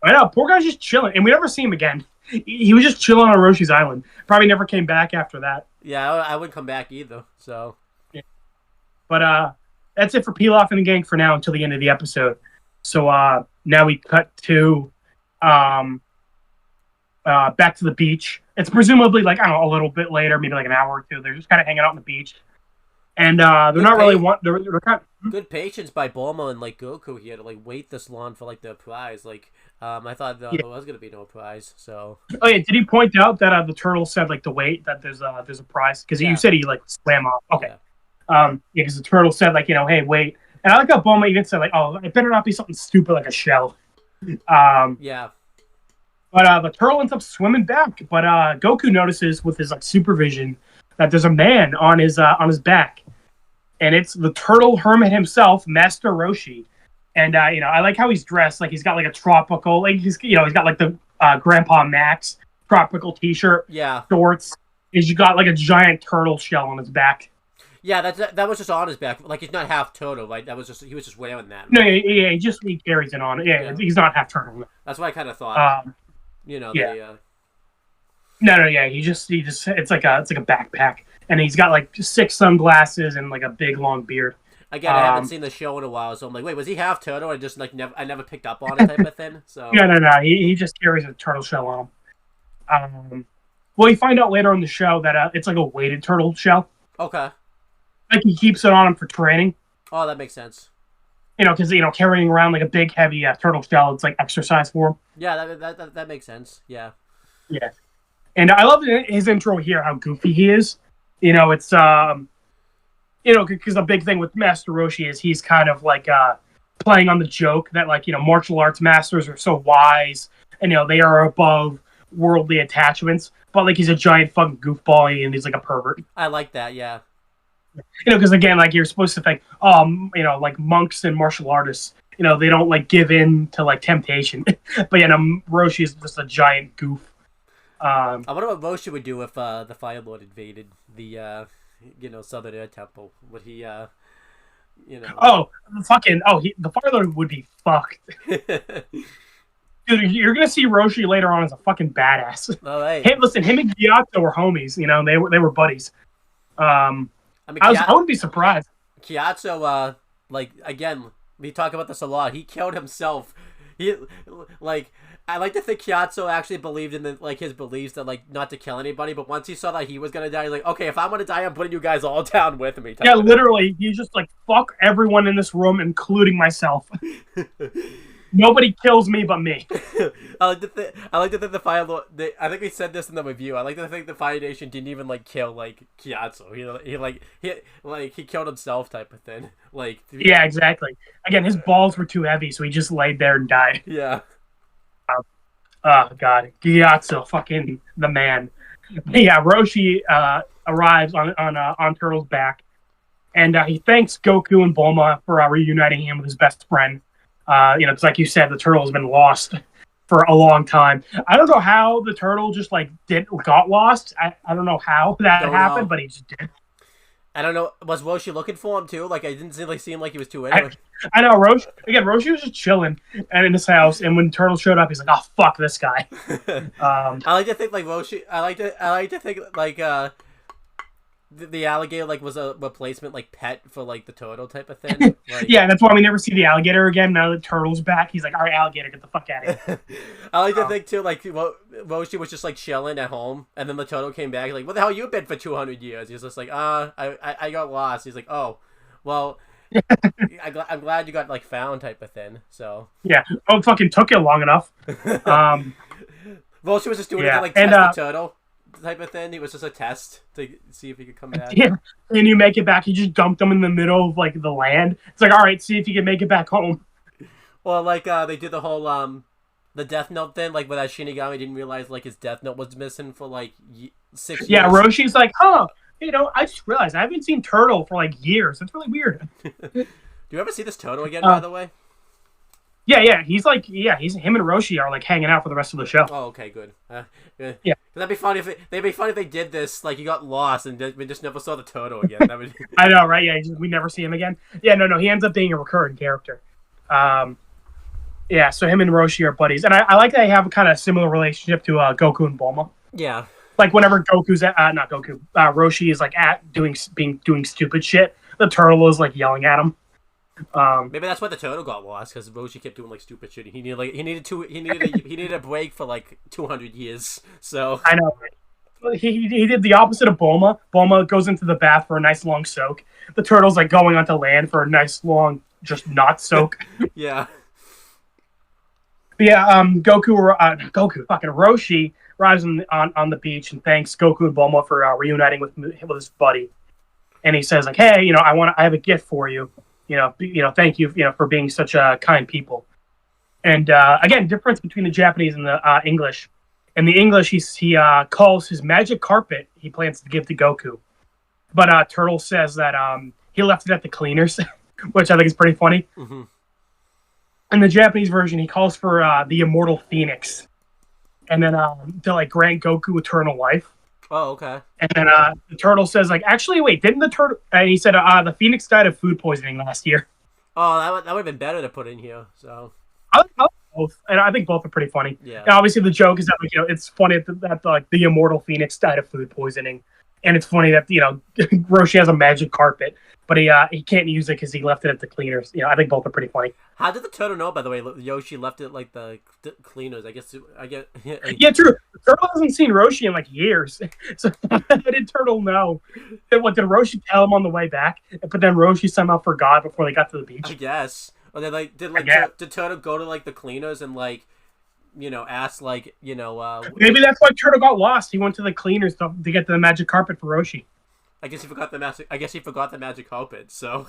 I know, poor guy's just chilling, and we never see him again. He was just chilling on Roshi's Island. Probably never came back after that. Yeah, I wouldn't come back either. So, yeah. But that's it for Pilaf and the gang for now until the end of the episode. So now we cut to back to the beach. It's presumably like, I don't know, a little bit later, maybe like an hour or two. They're just kind of hanging out on the beach. And they're not really they're kind of, good patience by Bulma and like Goku here to like wait this long for like the prize. Like I thought there was gonna be no prize. So oh yeah, did he point out that the turtle said like to wait, that there's a prize? Because you said he like swam off. Okay. Yeah, because the turtle said like, hey, wait. And I like how Bulma even said like, oh, it better not be something stupid like a shell. Yeah. But the turtle ends up swimming back. But Goku notices with his like supervision that there's a man on his back, and it's the turtle hermit himself, Master Roshi. And I like how he's dressed. Like he's got like a tropical, like he's got like the Grandpa Max tropical T-shirt, shorts. He's got like a giant turtle shell on his back. Yeah, that was just on his back. Like he's not half turtle, right? He was just wearing that. No, yeah, he carries it on. Yeah, he's not half turtle. That's what I kind of thought. No, yeah, he just it's like a backpack, and he's got like 6 sunglasses and like a big long beard. Again, I haven't seen the show in a while, so I'm like, wait, was he half turtle? I just like I never picked up on it type of thing. So no, he just carries a turtle shell on him. Well, you find out later in the show that it's like a weighted turtle shell. Okay. Like he keeps it on him for training. Oh, that makes sense. Because carrying around like a big heavy turtle shell, it's like exercise for him. Yeah, that makes sense. Yeah. Yeah. And I love his intro here, how goofy he is. It's because the big thing with Master Roshi is he's kind of like playing on the joke that like martial arts masters are so wise and they are above worldly attachments, but like he's a giant fucking goofball and he's like a pervert. I like that. Yeah. Because again, like you're supposed to think, like monks and martial artists, they don't like give in to like temptation, but Roshi is just a giant goof. I wonder what Roshi would do if the Fire Lord invaded the Southern Air Temple. Would he the Fire Lord would be fucked. Dude, you're gonna see Roshi later on as a fucking badass. Oh, hey. Him and Gyatso were homies. They were buddies. I wouldn't be surprised. Gyatso, again, we talk about this a lot. He killed himself. I like to think Gyatso actually believed in his beliefs that not to kill anybody. But once he saw that he was gonna die, he's like, okay, if I'm gonna die, I'm putting you guys all down with me. Yeah, literally, he's just like, fuck everyone in this room, including myself. Nobody kills me but me. I like to think the Fire Lord. I think we said this in the review. I like to think the Fire Nation didn't even kill Gyatso. He killed himself type of thing. Yeah, exactly. Again, his balls were too heavy, so he just laid there and died. Yeah. Oh god, Gyatso, fucking the man. But yeah, Roshi arrives on Turtle's back, and he thanks Goku and Bulma for reuniting him with his best friend. Because like you said, the turtle has been lost for a long time. I don't know how the turtle just got lost. I don't know how that happened, but he just did. I don't know. Was Roshi looking for him too? I didn't seem like he was too into it. I know Roshi was just chilling in his house, and when Turtle showed up, he's like, "Oh fuck this guy." I like to think Roshi. I like to think the alligator was a replacement pet for the turtle type of thing. Yeah, that's why we never see the alligator again. Now the turtle's back, he's like, all right, alligator, get the fuck out of here. I like to think too, Roshi was just chilling at home, and then the turtle came back, what the hell you been for 200 years? He's just I got lost. He's like, oh, well, I'm glad you got found type of thing. So yeah, it fucking took you long enough. Roshi was just doing it to test the turtle type of thing. It was just a test to see if he could come back. Yeah, and you make it back. You just dumped him in the middle of the land. It's like, all right, see if you can make it back home. Well, they did the whole the Death Note thing, where that Shinigami didn't realize his Death Note was missing for 6 years. Yeah, Roshi's like, huh? I just realized I haven't seen Turtle for years. That's really weird. Do you ever see this Turtle again? By the way. Yeah, he's him and Roshi are hanging out for the rest of the show. Oh, okay, good. Yeah, that'd be funny if they did this. You got lost and we just never saw the turtle again. That would... I know, right? Yeah, we never see him again. Yeah, no, he ends up being a recurring character. Yeah, so him and Roshi are buddies, and I like that they have a kind of similar relationship to Goku and Bulma. Yeah. Whenever Goku's at not Goku, Roshi is doing stupid shit. The turtle is yelling at him. Maybe that's why the turtle got lost, because Roshi kept doing like stupid shit. He needed a break for like 200 years. So I know. He did the opposite of Bulma. Bulma goes into the bath for a nice long soak. The turtle's like going onto land for a nice long just not soak. yeah. But yeah, fucking Roshi arrives on the beach and thanks Goku and Bulma for reuniting with his buddy. And he says like, hey, I have a gift for you. Thank you, for being such kind people. And again, difference between the Japanese and the English. In the English, he calls his magic carpet he plans to give to Goku. But Turtle says that he left it at the cleaners, which I think is pretty funny. Mm-hmm. In the Japanese version, he calls for the immortal Phoenix. And then to like grant Goku eternal life. Oh, okay. And then the turtle says, like, actually, wait, didn't the turtle... And he said, the Phoenix died of food poisoning last year. Oh, that would have been better to put in here, so... I like both, and I think both are pretty funny. Yeah. And obviously, the joke is that, like, it's funny that like, the immortal Phoenix died of food poisoning. And it's funny that, Roshi has a magic carpet, but he can't use it because he left it at the cleaners. I think both are pretty funny. How did the turtle know, by the way, Yoshi left it like the cleaners? I guess. Yeah, true. The turtle hasn't seen Roshi in like years. So how did Turtle know? What did Roshi tell him on the way back? But then Roshi somehow forgot before they got to the beach. I guess. Or did Turtle go to like the cleaners and like, ask like, Maybe that's why Turtle got lost. He went to the cleaners to get to the magic carpet for Roshi. I guess he forgot the magic carpet. So.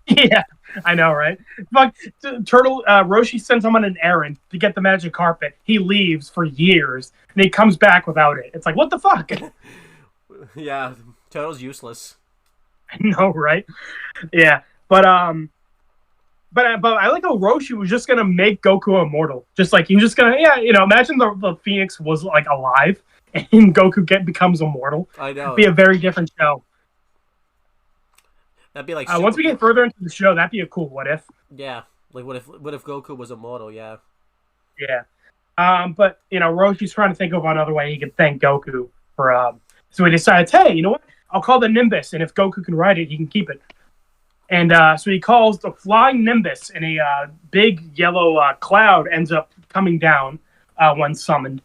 Yeah, I know, right? Fuck, Roshi sends him on an errand to get the magic carpet. He leaves for years, and he comes back without it. It's like, what the fuck? Yeah, Turtle's useless. I know, right? Yeah, but I like how Roshi was just gonna make Goku immortal. Just like he was just gonna, imagine the Phoenix was like alive, and Goku becomes immortal. I know. It'd be a very different show. That'd be like once we get further into the show, that'd be a cool what if. Yeah, like what if Goku was immortal? Yeah. Yeah, but Roshi's trying to think of another way he can thank Goku for. So he decides, hey, you know what? I'll call the Nimbus, and if Goku can ride it, he can keep it. And so he calls the flying Nimbus, and a big yellow cloud ends up coming down when summoned.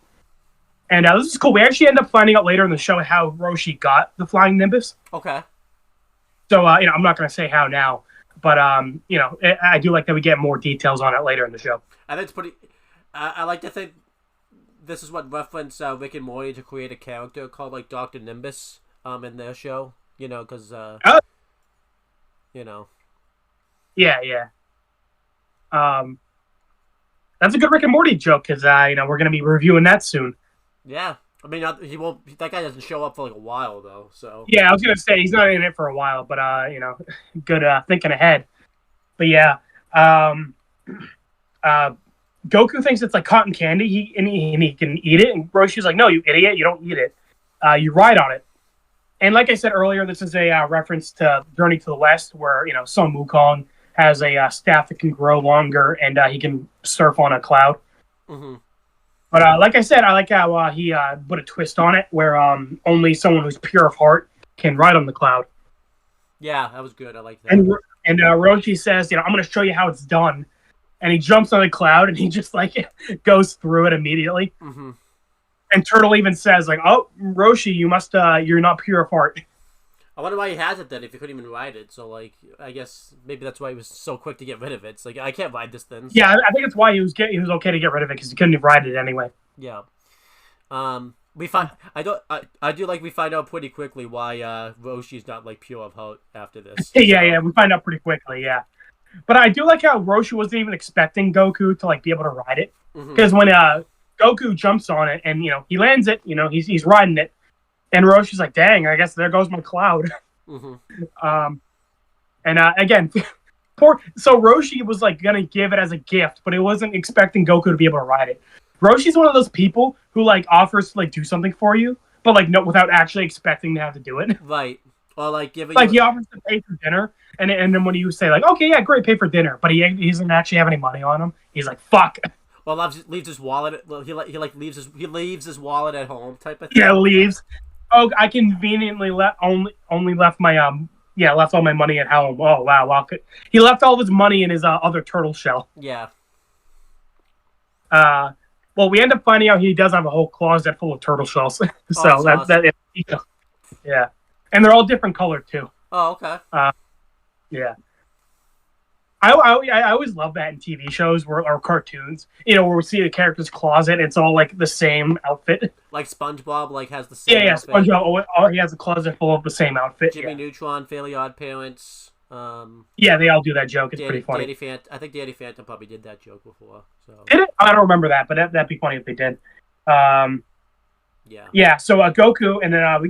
And this is cool. We actually end up finding out later in the show how Roshi got the flying Nimbus. Okay. So, I'm not going to say how now, but, I do like that we get more details on it later in the show. I think it's pretty... I like to think this is what referenced Rick and Morty to create a character called, like, Dr. Nimbus in their show, because, Yeah, yeah. That's a good Rick and Morty joke, because, we're going to be reviewing that soon. Yeah. I mean, he won't. That guy doesn't show up for like a while though. So yeah, I was gonna say he's not in it for a while, but good thinking ahead. But yeah, Goku thinks it's like cotton candy. He can eat it, and Roshi's like, "No, you idiot! You don't eat it. You ride on it." And like I said earlier, this is a reference to Journey to the West, where Sun Wukong has a staff that can grow longer, and he can surf on a cloud. Mm-hmm. But like I said, I like how he put a twist on it, where only someone who's pure of heart can ride on the cloud. Yeah, that was good. I like that. And Roshi says, I'm going to show you how it's done. And he jumps on the cloud, and he just like goes through it immediately. Mm-hmm. And Turtle even says, like, "Oh, Roshi, you're not pure of heart." I wonder why he has it then if he couldn't even ride it. So, like, I guess maybe that's why he was so quick to get rid of it. It's like, I can't ride this thing. So. Yeah, I think it's why he was okay to get rid of it, because he couldn't even ride it anyway. Yeah. We find I do like we find out pretty quickly why Roshi's not like pure of heart after this. Yeah, we find out pretty quickly, yeah. But I do like how Roshi wasn't even expecting Goku to like be able to ride it, because when Goku jumps on it and he lands it, he's riding it. And Roshi's like, dang, I guess there goes my cloud. Mm-hmm. Again, so Roshi was like gonna give it as a gift, but he wasn't expecting Goku to be able to ride it. Roshi's one of those people who like offers to like do something for you, but like no, without actually expecting to have to do it. Right. Or like giving like he offers to pay for dinner, and then when you say like, okay, yeah, great, pay for dinner, but he doesn't actually have any money on him, he's like, fuck. Well, leaves his wallet. He leaves his wallet at home type of thing. Yeah, leaves. Oh, I conveniently only left my left all my money at home. Oh, wow. He left all of his money in his other turtle shell. Yeah. Well, we end up finding out he does have a whole closet full of turtle shells. So awesome. Yeah. And they're all different color, too. Oh, okay. Yeah. I always love that in TV shows or cartoons, where we see the character's closet, it's all like the same outfit. Like SpongeBob, like has the same outfit. SpongeBob, he has a closet full of the same outfit. Jimmy Neutron, Fairly Odd Parents. They all do that joke. It's pretty funny. I think Danny Phantom probably did that joke before. So. Did it? I don't remember that, but that'd be funny if they did. Yeah. So Goku, and then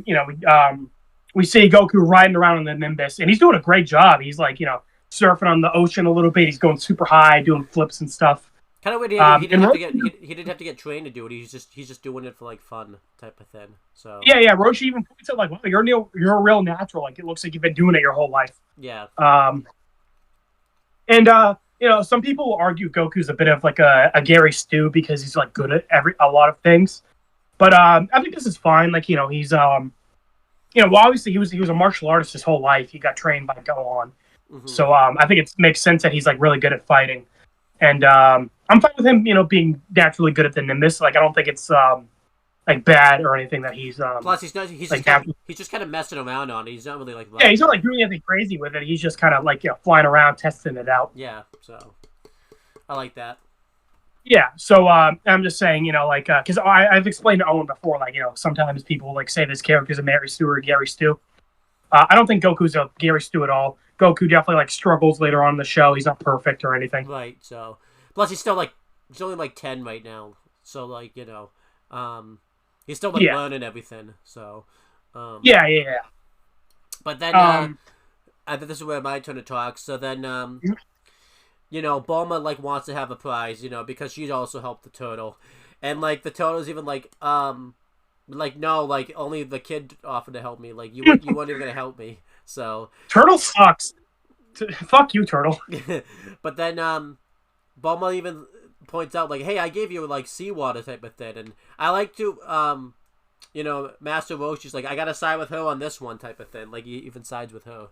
we see Goku riding around on the Nimbus, and he's doing a great job. He's like surfing on the ocean a little bit. He's going super high, doing flips and stuff. Kind of weird. He didn't have to get trained to do it. He's just doing it for like fun type of thing. So yeah. Roshi even points out like, well, you're a real natural. Like it looks like you've been doing it your whole life. Yeah. Some people will argue Goku's a bit of like a Gary Stu because he's like good at a lot of things. But I think this is fine. Like he's obviously he was a martial artist his whole life. He got trained by Gohan. Mm-hmm. So I think it makes sense that he's like really good at fighting, and I'm fine with him, being naturally good at the Nimbus. Like I don't think it's like bad or anything that he's. Plus, he's just kind of messing around on it. He's not really like. Yeah, he's not like doing anything crazy with it. He's just kind of like flying around, testing it out. Yeah, so I like that. Yeah, so I'm just saying, because I've explained to Owen before, like sometimes people like say this character's a Mary Stu or a Gary Stu. I don't think Goku's a Gary Stu at all. Goku definitely like struggles later on in the show. He's not perfect or anything. Right. So, plus he's only like 10 right now. So like he's still like learning everything. So. Yeah. But then I think this is where my turn to talk. So then Bulma like wants to have a prize, because she's also helped the turtle, and like the turtle's even like no, like only the kid offered to help me. Like you weren't even gonna help me. So Turtle sucks. Fuck you, Turtle. But then Bulma even points out like, hey, I gave you like seawater type of thing, and I like to Master Roshi's like, I gotta side with her on this one type of thing. Like he even sides with her,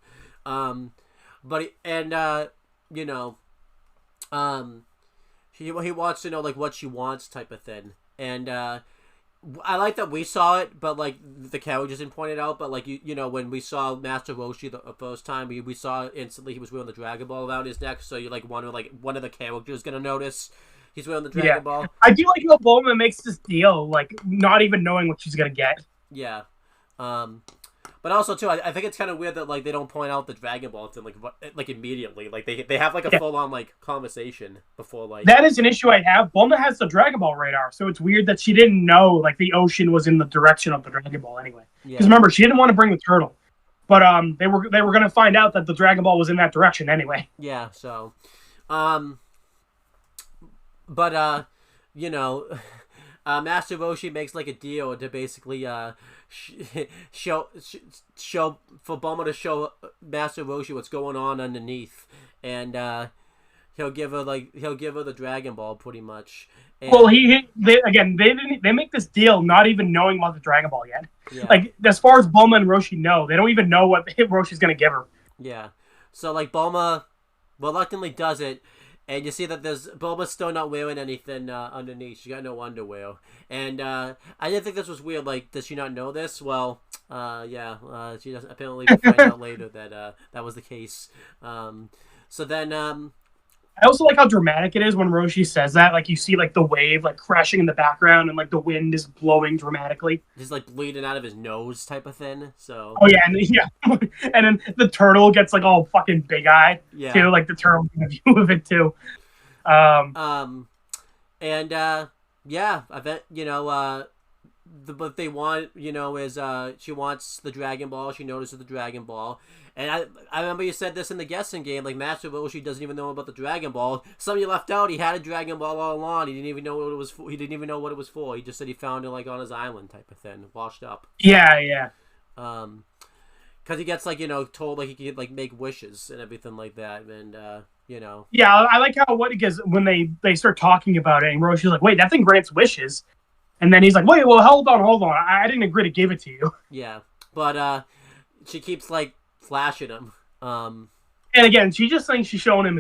he wants to know like what she wants type of thing, and I like that we saw it, but like the characters didn't point it out. But like when we saw Master Roshi the first time, we saw instantly he was wearing the Dragon Ball around his neck. So you like wonder like one of the characters gonna notice he's wearing the Dragon Ball. I do like how Bulma makes this deal, like not even knowing what she's gonna get. Yeah, but also too, I think it's kind of weird that like they don't point out the Dragon Ball thing like immediately. Like they have like a full on like conversation before like. That is an issue I have. Bulma has the Dragon Ball radar, so it's weird that she didn't know like the ocean was in the direction of the Dragon Ball anyway. Because remember, she didn't want to bring the turtle, but they were gonna find out that the Dragon Ball was in that direction anyway. Yeah. So, Master Roshi makes like a deal to basically show for Bulma to show Master Roshi what's going on underneath, and he'll give her the Dragon Ball pretty much. And, well, they make this deal not even knowing about the Dragon Ball yet. Yeah. Like as far as Bulma and Roshi know, they don't even know what Roshi's gonna give her. Yeah. So like Bulma reluctantly does it. And you see that Bulma's still not wearing anything underneath. She got no underwear. And I didn't think this was weird. Like, does she not know this? Well, she doesn't. Apparently, we'll find out later that that was the case. So then... I also like how dramatic it is when Roshi says that. Like, you see, like, the wave, like, crashing in the background, and, like, the wind is blowing dramatically. He's, like, bleeding out of his nose type of thing, so... Oh, yeah, and then the turtle gets, like, all fucking big-eyed, too. Like, the turtle view of it, too. I bet, what they want, is she wants the Dragon Ball. She notices the Dragon Ball. And I remember you said this in the guessing game, like Master Roshi doesn't even know about the Dragon Ball. Some you left out, he had a Dragon Ball all along. He didn't even know what it was for. He didn't even know what it was for. He just said he found it like on his island type of thing, washed up. Yeah. Because he gets told like he could like make wishes and everything like that, and Yeah, I like how because when they start talking about it, and Roshi's like, "Wait, that thing grants wishes," and then he's like, "Wait, well, hold on, I didn't agree to give it to you." Yeah, but she keeps like flashing him. And again, she just thinks she's showing him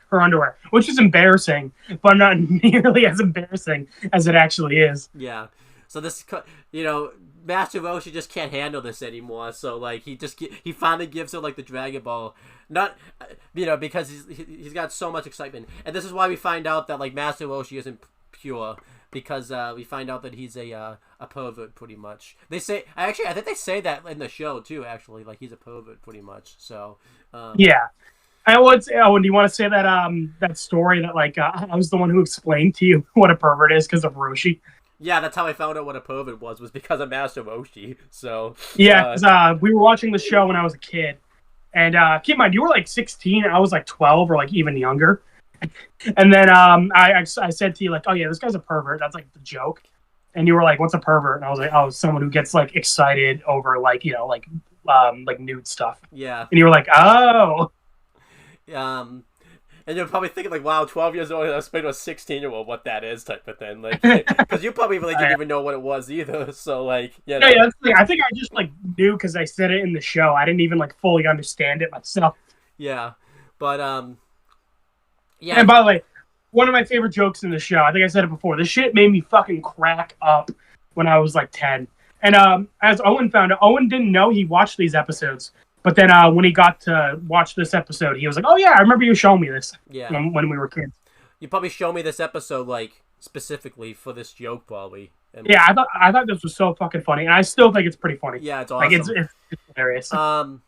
her underwear, which is embarrassing, but not nearly as embarrassing as it actually is. Yeah. So this, Master Roshi just can't handle this anymore. So like he finally gives her like the Dragon Ball, not because he's got so much excitement, and this is why we find out that like Master Roshi isn't pure, because we find out that he's a pervert pretty much. They say I think they say that in the show too. Actually, like he's a pervert pretty much. So yeah. I would say, Owen, do you want to say that that story that like I was the one who explained to you what a pervert is because of Roshi? Yeah, that's how I found out what a pervert was because of Master Roshi. So yeah, we were watching the show when I was a kid, and keep in mind you were like 16, and I was like 12 or like even younger. And then I said to you like, oh yeah, this guy's a pervert. That's like the joke, and you were like, what's a pervert? And I was like, oh, someone who gets like excited over like like nude stuff. Yeah. And you were like, oh. And you're probably thinking like, wow, 12 years old, I explained to a 16-year-old what that is, type of thing, like, because you probably really didn't even know what it was either. So like, yeah, that's the thing. I think I just like knew because I said it in the show. I didn't even like fully understand it myself. Yeah, but yeah. And by the way, one of my favorite jokes in the show, I think I said it before. This shit made me fucking crack up when I was like 10. And as Owen found out, Owen didn't know he watched these episodes. But then when he got to watch this episode, he was like, oh yeah, I remember you showing me this when we were kids. You probably showed me this episode like specifically for this joke, probably. And yeah, I thought this was so fucking funny, and I still think it's pretty funny. Yeah, it's awesome. Like it's hilarious. So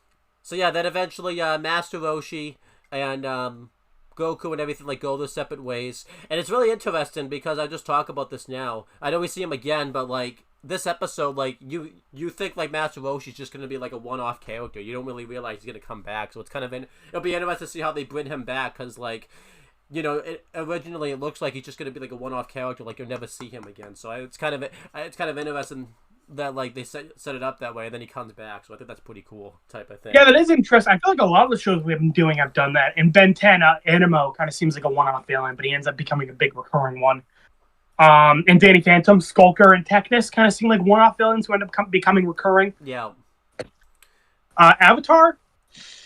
yeah, then eventually Master Roshi and Goku and everything like go their separate ways, and it's really interesting because I just talk about this now. I know we see him again, but like this episode, like you think like Master Roshi's just gonna be like a one-off character. You don't really realize he's gonna come back, so it's kind of it'll be interesting to see how they bring him back, because like originally it looks like he's just gonna be like a one-off character, like you'll never see him again. So it's kind of interesting that like they set it up that way, and then he comes back. So I think that's pretty cool type of thing. Yeah, that is interesting. I feel like a lot of the shows we've been doing have done that. In Ben 10, Animo kind of seems like a one-off villain, but he ends up becoming a big recurring one. And Danny Phantom, Skulker, and Technus kind of seem like one-off villains who end up becoming recurring. Yeah. Avatar?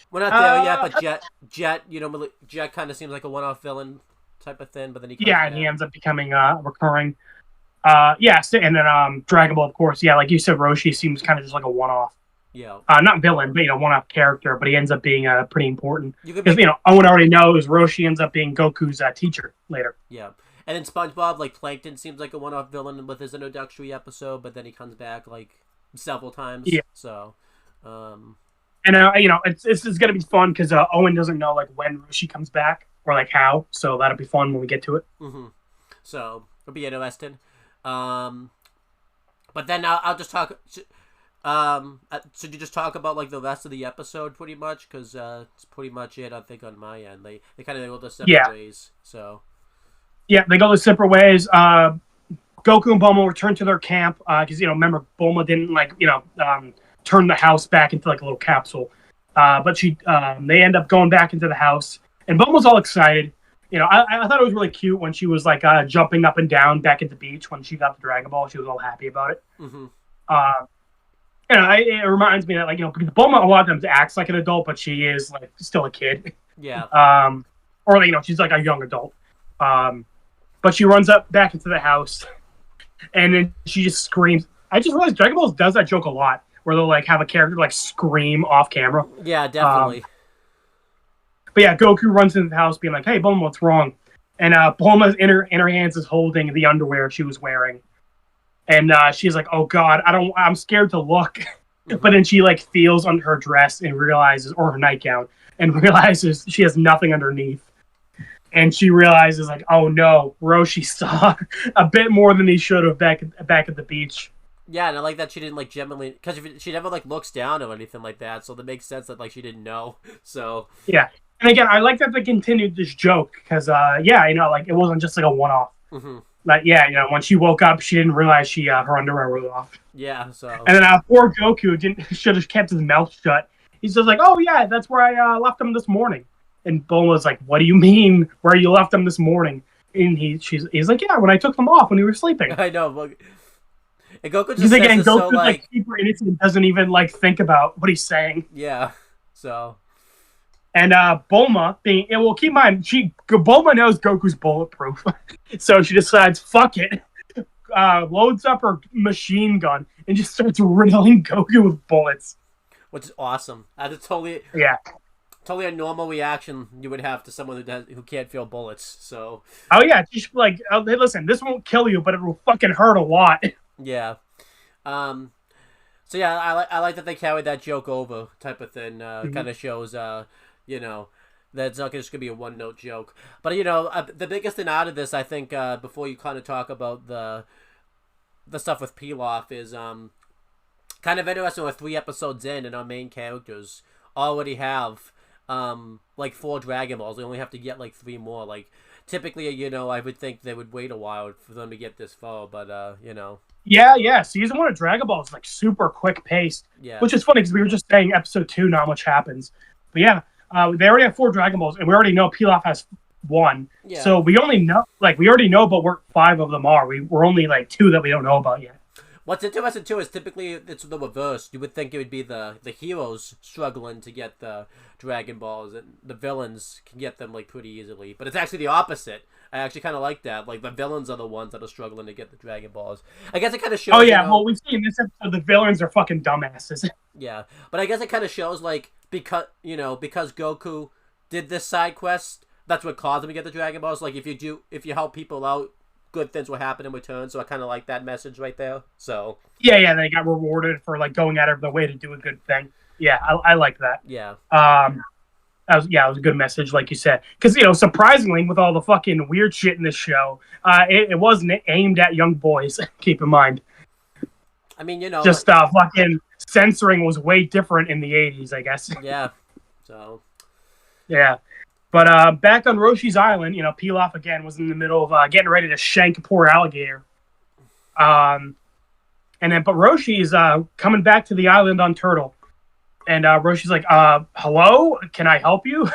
We're not there yet, but Jet, Jet kind of seems like a one-off villain type of thing, but then he comes back. And he ends up becoming recurring. Yes, and then Dragon Ball, of course. Yeah, like you said, Roshi seems kind of just like a one-off. Yeah. Not villain, but one-off character, but he ends up being pretty important. Because Owen already knows Roshi ends up being Goku's teacher later. Yeah. And in SpongeBob, like Plankton seems like a one-off villain with his introductory episode, but then he comes back like several times. Yeah. So, and it's gonna be fun because Owen doesn't know like when Roshi comes back or like how, so that'll be fun when we get to it. Mm-hmm. So it'll be interesting. But then I'll just talk. So you just talk about like the rest of the episode pretty much, because it's pretty much it. I think on my end, they kind of go their separate ways. So. Yeah, they go their separate ways. Goku and Bulma return to their camp because remember Bulma didn't turn the house back into like a little capsule, but they end up going back into the house, and Bulma's all excited. I thought it was really cute when she was like jumping up and down back at the beach when she got the Dragon Ball. She was all happy about it. Mm-hmm. It reminds me that because Bulma a lot of times acts like an adult, but she is like still a kid. Yeah. Or she's like a young adult. But she runs up back into the house, and then she just screams. I just realized Dragon Ball does that joke a lot, where they'll like have a character like scream off camera. Yeah, definitely. But yeah, Goku runs into the house, being like, "Hey, Bulma, what's wrong?" And Bulma's in her hands is holding the underwear she was wearing, and she's like, "Oh God, I'm scared to look." Mm-hmm. But then she like feels under her dress and realizes, or her nightgown, and realizes she has nothing underneath. And she realizes, like, oh no, Roshi saw a bit more than he should have back at the beach. Yeah, and I like that she didn't like genuinely, because she never like looks down or anything like that, so that makes sense that like she didn't know. So yeah, and again, I like that they continued this joke because like it wasn't just like a one-off. Mm-hmm. Like when she woke up, she didn't realize her underwear was off. Yeah, so and then poor Goku should have kept his mouth shut. He's just like, oh yeah, that's where I left him this morning. And Bulma's like, what do you mean? Where you left them this morning? And he's like, yeah, when I took them off when we were sleeping. I know. But... And Goku just says Goku's so, like super innocent and doesn't even like think about what he's saying. Yeah. So. And Bulma keep in mind, Bulma knows Goku's bulletproof, so she decides, fuck it, loads up her machine gun and just starts riddling Goku with bullets. Which is awesome. That's totally a normal reaction you would have to someone who can't feel bullets. So. Oh yeah, just like, hey, listen, this won't kill you, but it will fucking hurt a lot. Yeah. So yeah, I like that they carried that joke over type of thing. Kind of shows, you know, that it's not just gonna be a one-note joke. But you know, the biggest thing out of this, I think, before you kind of talk about the stuff with Pilaf is kind of interesting. We're 3 episodes in, and our main characters already have like 4 Dragon Balls. They only have to get like 3 more. Like typically, you know, I would think they would wait a while for them to get this far, but you know. Yeah. Season 1 of Dragon Ball is like super quick paced. Yeah. Which is funny because we were just saying episode 2, not much happens. But yeah, they already have 4 Dragon Balls, and we already know Pilaf has 1. Yeah. So we already know, but we're 5 of them are. We're only like 2 that we don't know about yet. What's interesting too is typically it's the reverse. You would think it would be the heroes struggling to get the Dragon Balls, and the villains can get them like pretty easily. But it's actually the opposite. I actually kind of like that. Like the villains are the ones that are struggling to get the Dragon Balls. I guess it kind of shows. Oh yeah, well we see in this episode the villains are fucking dumbasses. Yeah, but I guess it kind of shows like because Goku did this side quest, that's what caused him to get the Dragon Balls. Like if you help people out, good things will happen in return. So I kind of like that message right there. So yeah, they got rewarded for like going out of their way to do a good thing. Yeah, I like that. Yeah. It was a good message, like you said. Because, you know, surprisingly, with all the fucking weird shit in this show, it wasn't aimed at young boys, keep in mind. I mean, you know. Just fucking censoring was way different in the 80s, I guess. Yeah. So. Yeah. But back on Roshi's Island, you know, Pilaf, again, was in the middle of getting ready to shank a poor alligator. But Roshi is coming back to the island on Turtle. And Roshi's like, hello? Can I help you?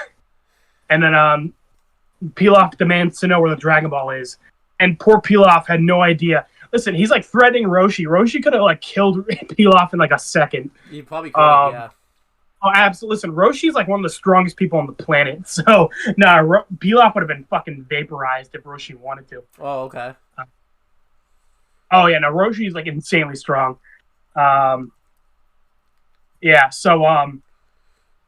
And then Pilaf demands to know where the Dragon Ball is. And poor Pilaf had no idea. Listen, he's like threatening Roshi. Roshi could have like killed Pilaf in like a second. He probably could have, yeah. Oh, absolutely. Listen, Roshi's like one of the strongest people on the planet. So, Pilaf would have been fucking vaporized if Roshi wanted to. Oh, okay. Roshi's like insanely strong. Yeah, so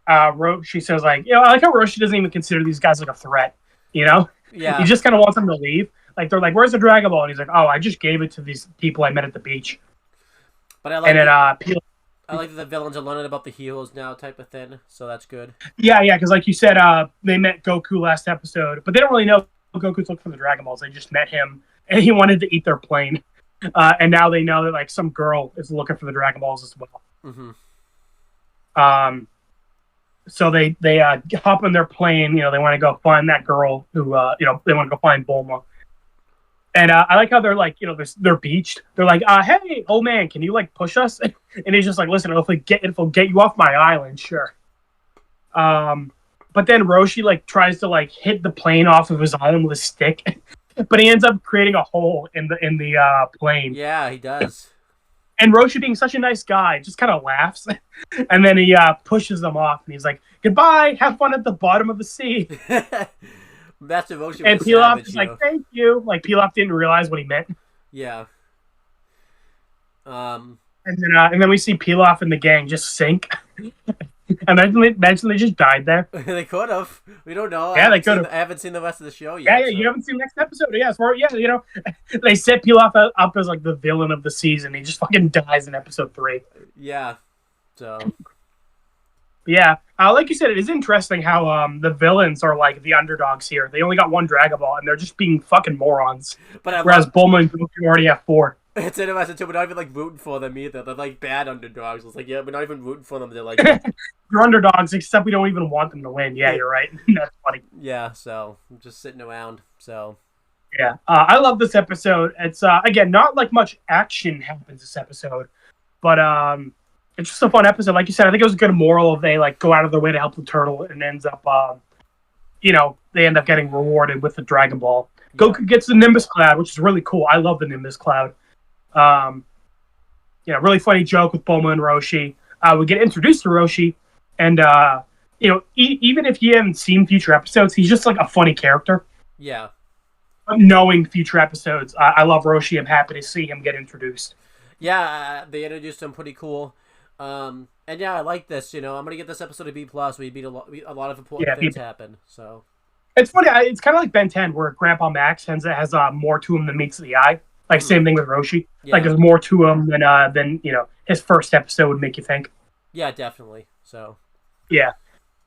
Roshi says like, you know, I like how Roshi doesn't even consider these guys like a threat, you know? Yeah. He just kind of wants them to leave. Like they're like, "Where's the Dragon Ball?" And he's like, "Oh, I just gave it to these people I met at the beach." But I like I like that the villains are learning about the heroes now, type of thing. So that's good. Yeah, because like you said, they met Goku last episode, but they don't really know Goku's looking for the Dragon Balls. They just met him, and he wanted to eat their plane. And now they know that like some girl is looking for the Dragon Balls as well. Mm-hmm. So they hop on their plane. You know, they want to go find that girl who they want to go find Bulma. And I like how they're like, you know, they're beached. They're like, hey, old man, can you like push us? And he's just like, listen, if we'll get you off my island, sure. But then Roshi like tries to like hit the plane off of his island with a stick, but he ends up creating a hole in the plane. Yeah, he does. And Roshi, being such a nice guy, just kind of laughs, and then he pushes them off, and he's like, "Goodbye, have fun at the bottom of the sea." That's what Roshi. And Pilaf is like, "Thank you." Like Pilaf didn't realize what he meant. Yeah. And then we see Pilaf and the gang just sink. And eventually they just died there. They could have. We don't know. Yeah, they could have. I haven't seen the rest of the show yet. Yeah, so. You haven't seen the next episode. Yeah, you know, they set Pilaf up as like the villain of the season. He just fucking dies in episode 3. Yeah. So. Yeah, like you said, it is interesting how the villains are like the underdogs here. They only got 1 Dragon Ball, and they're just being fucking morons. Whereas Bulma and Goku already have 4. It's interesting too. We're not even like rooting for them either. They're like bad underdogs. It's like, yeah, we're not even rooting for them. They're like they're underdogs, except we don't even want them to win. Yeah, you're right. That's funny. Yeah, so I'm just sitting around. So yeah, I love this episode. It's again not like much action happens this episode, but it's just a fun episode. Like you said, I think it was a good moral of they like go out of their way to help the turtle, and ends up they end up getting rewarded with the Dragon Ball. Yeah. Goku gets the Nimbus Cloud, which is really cool. I love the Nimbus Cloud. Really funny joke with Bulma and Roshi. We get introduced to Roshi, and you know, even if you haven't seen future episodes, he's just like a funny character. Yeah. Knowing future episodes, I love Roshi. I'm happy to see him get introduced. Yeah, they introduced him pretty cool. And yeah, I like this. You know, I'm gonna get this episode a B+. We beat a lot of important things happen. So it's funny. It's kind of like Ben 10, where Grandpa Max has more to him than meets the eye. Like same thing with Roshi. Yeah. Like there's more to him than you know his first episode would make you think. Yeah, definitely. So yeah.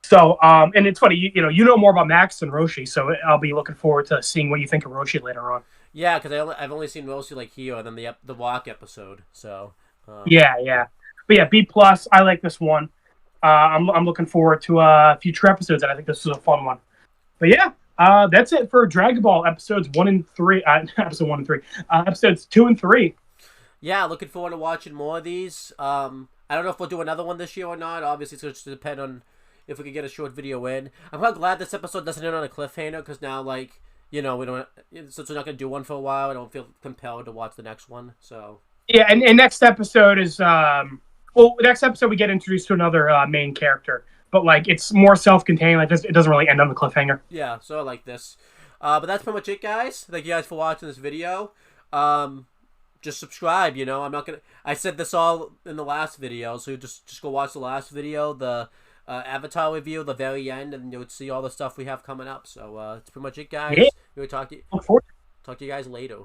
So and it's funny. You know more about Max than Roshi, so I'll be looking forward to seeing what you think of Roshi later on. Yeah, because I've only seen Roshi like here and then the walk episode. So yeah. But yeah, B+. I like this one. I'm looking forward to future episodes, and I think this is a fun one. But yeah, that's it for Dragon Ball episodes 1 and 3. Episode 1 and 3. Episodes 2 and 3. Yeah, looking forward to watching more of these. I don't know if we'll do another one this year or not. Obviously, it's going to depend on if we can get a short video in. I'm quite glad this episode doesn't end on a cliffhanger, because now, like, you know, we don't, since we're not going to do one for a while, I don't feel compelled to watch the next one. So yeah, and next episode is next episode we get introduced to another main character, but like it's more self-contained. Like it doesn't really end on the cliffhanger. Yeah, so I like this. But that's pretty much it, guys. Thank you guys for watching this video. Just subscribe. You know, I said this all in the last video, so just go watch the last video, the Avatar review, the very end, and you'll see all the stuff we have coming up. So that's pretty much it, guys. Yeah. We'll talk to you guys later.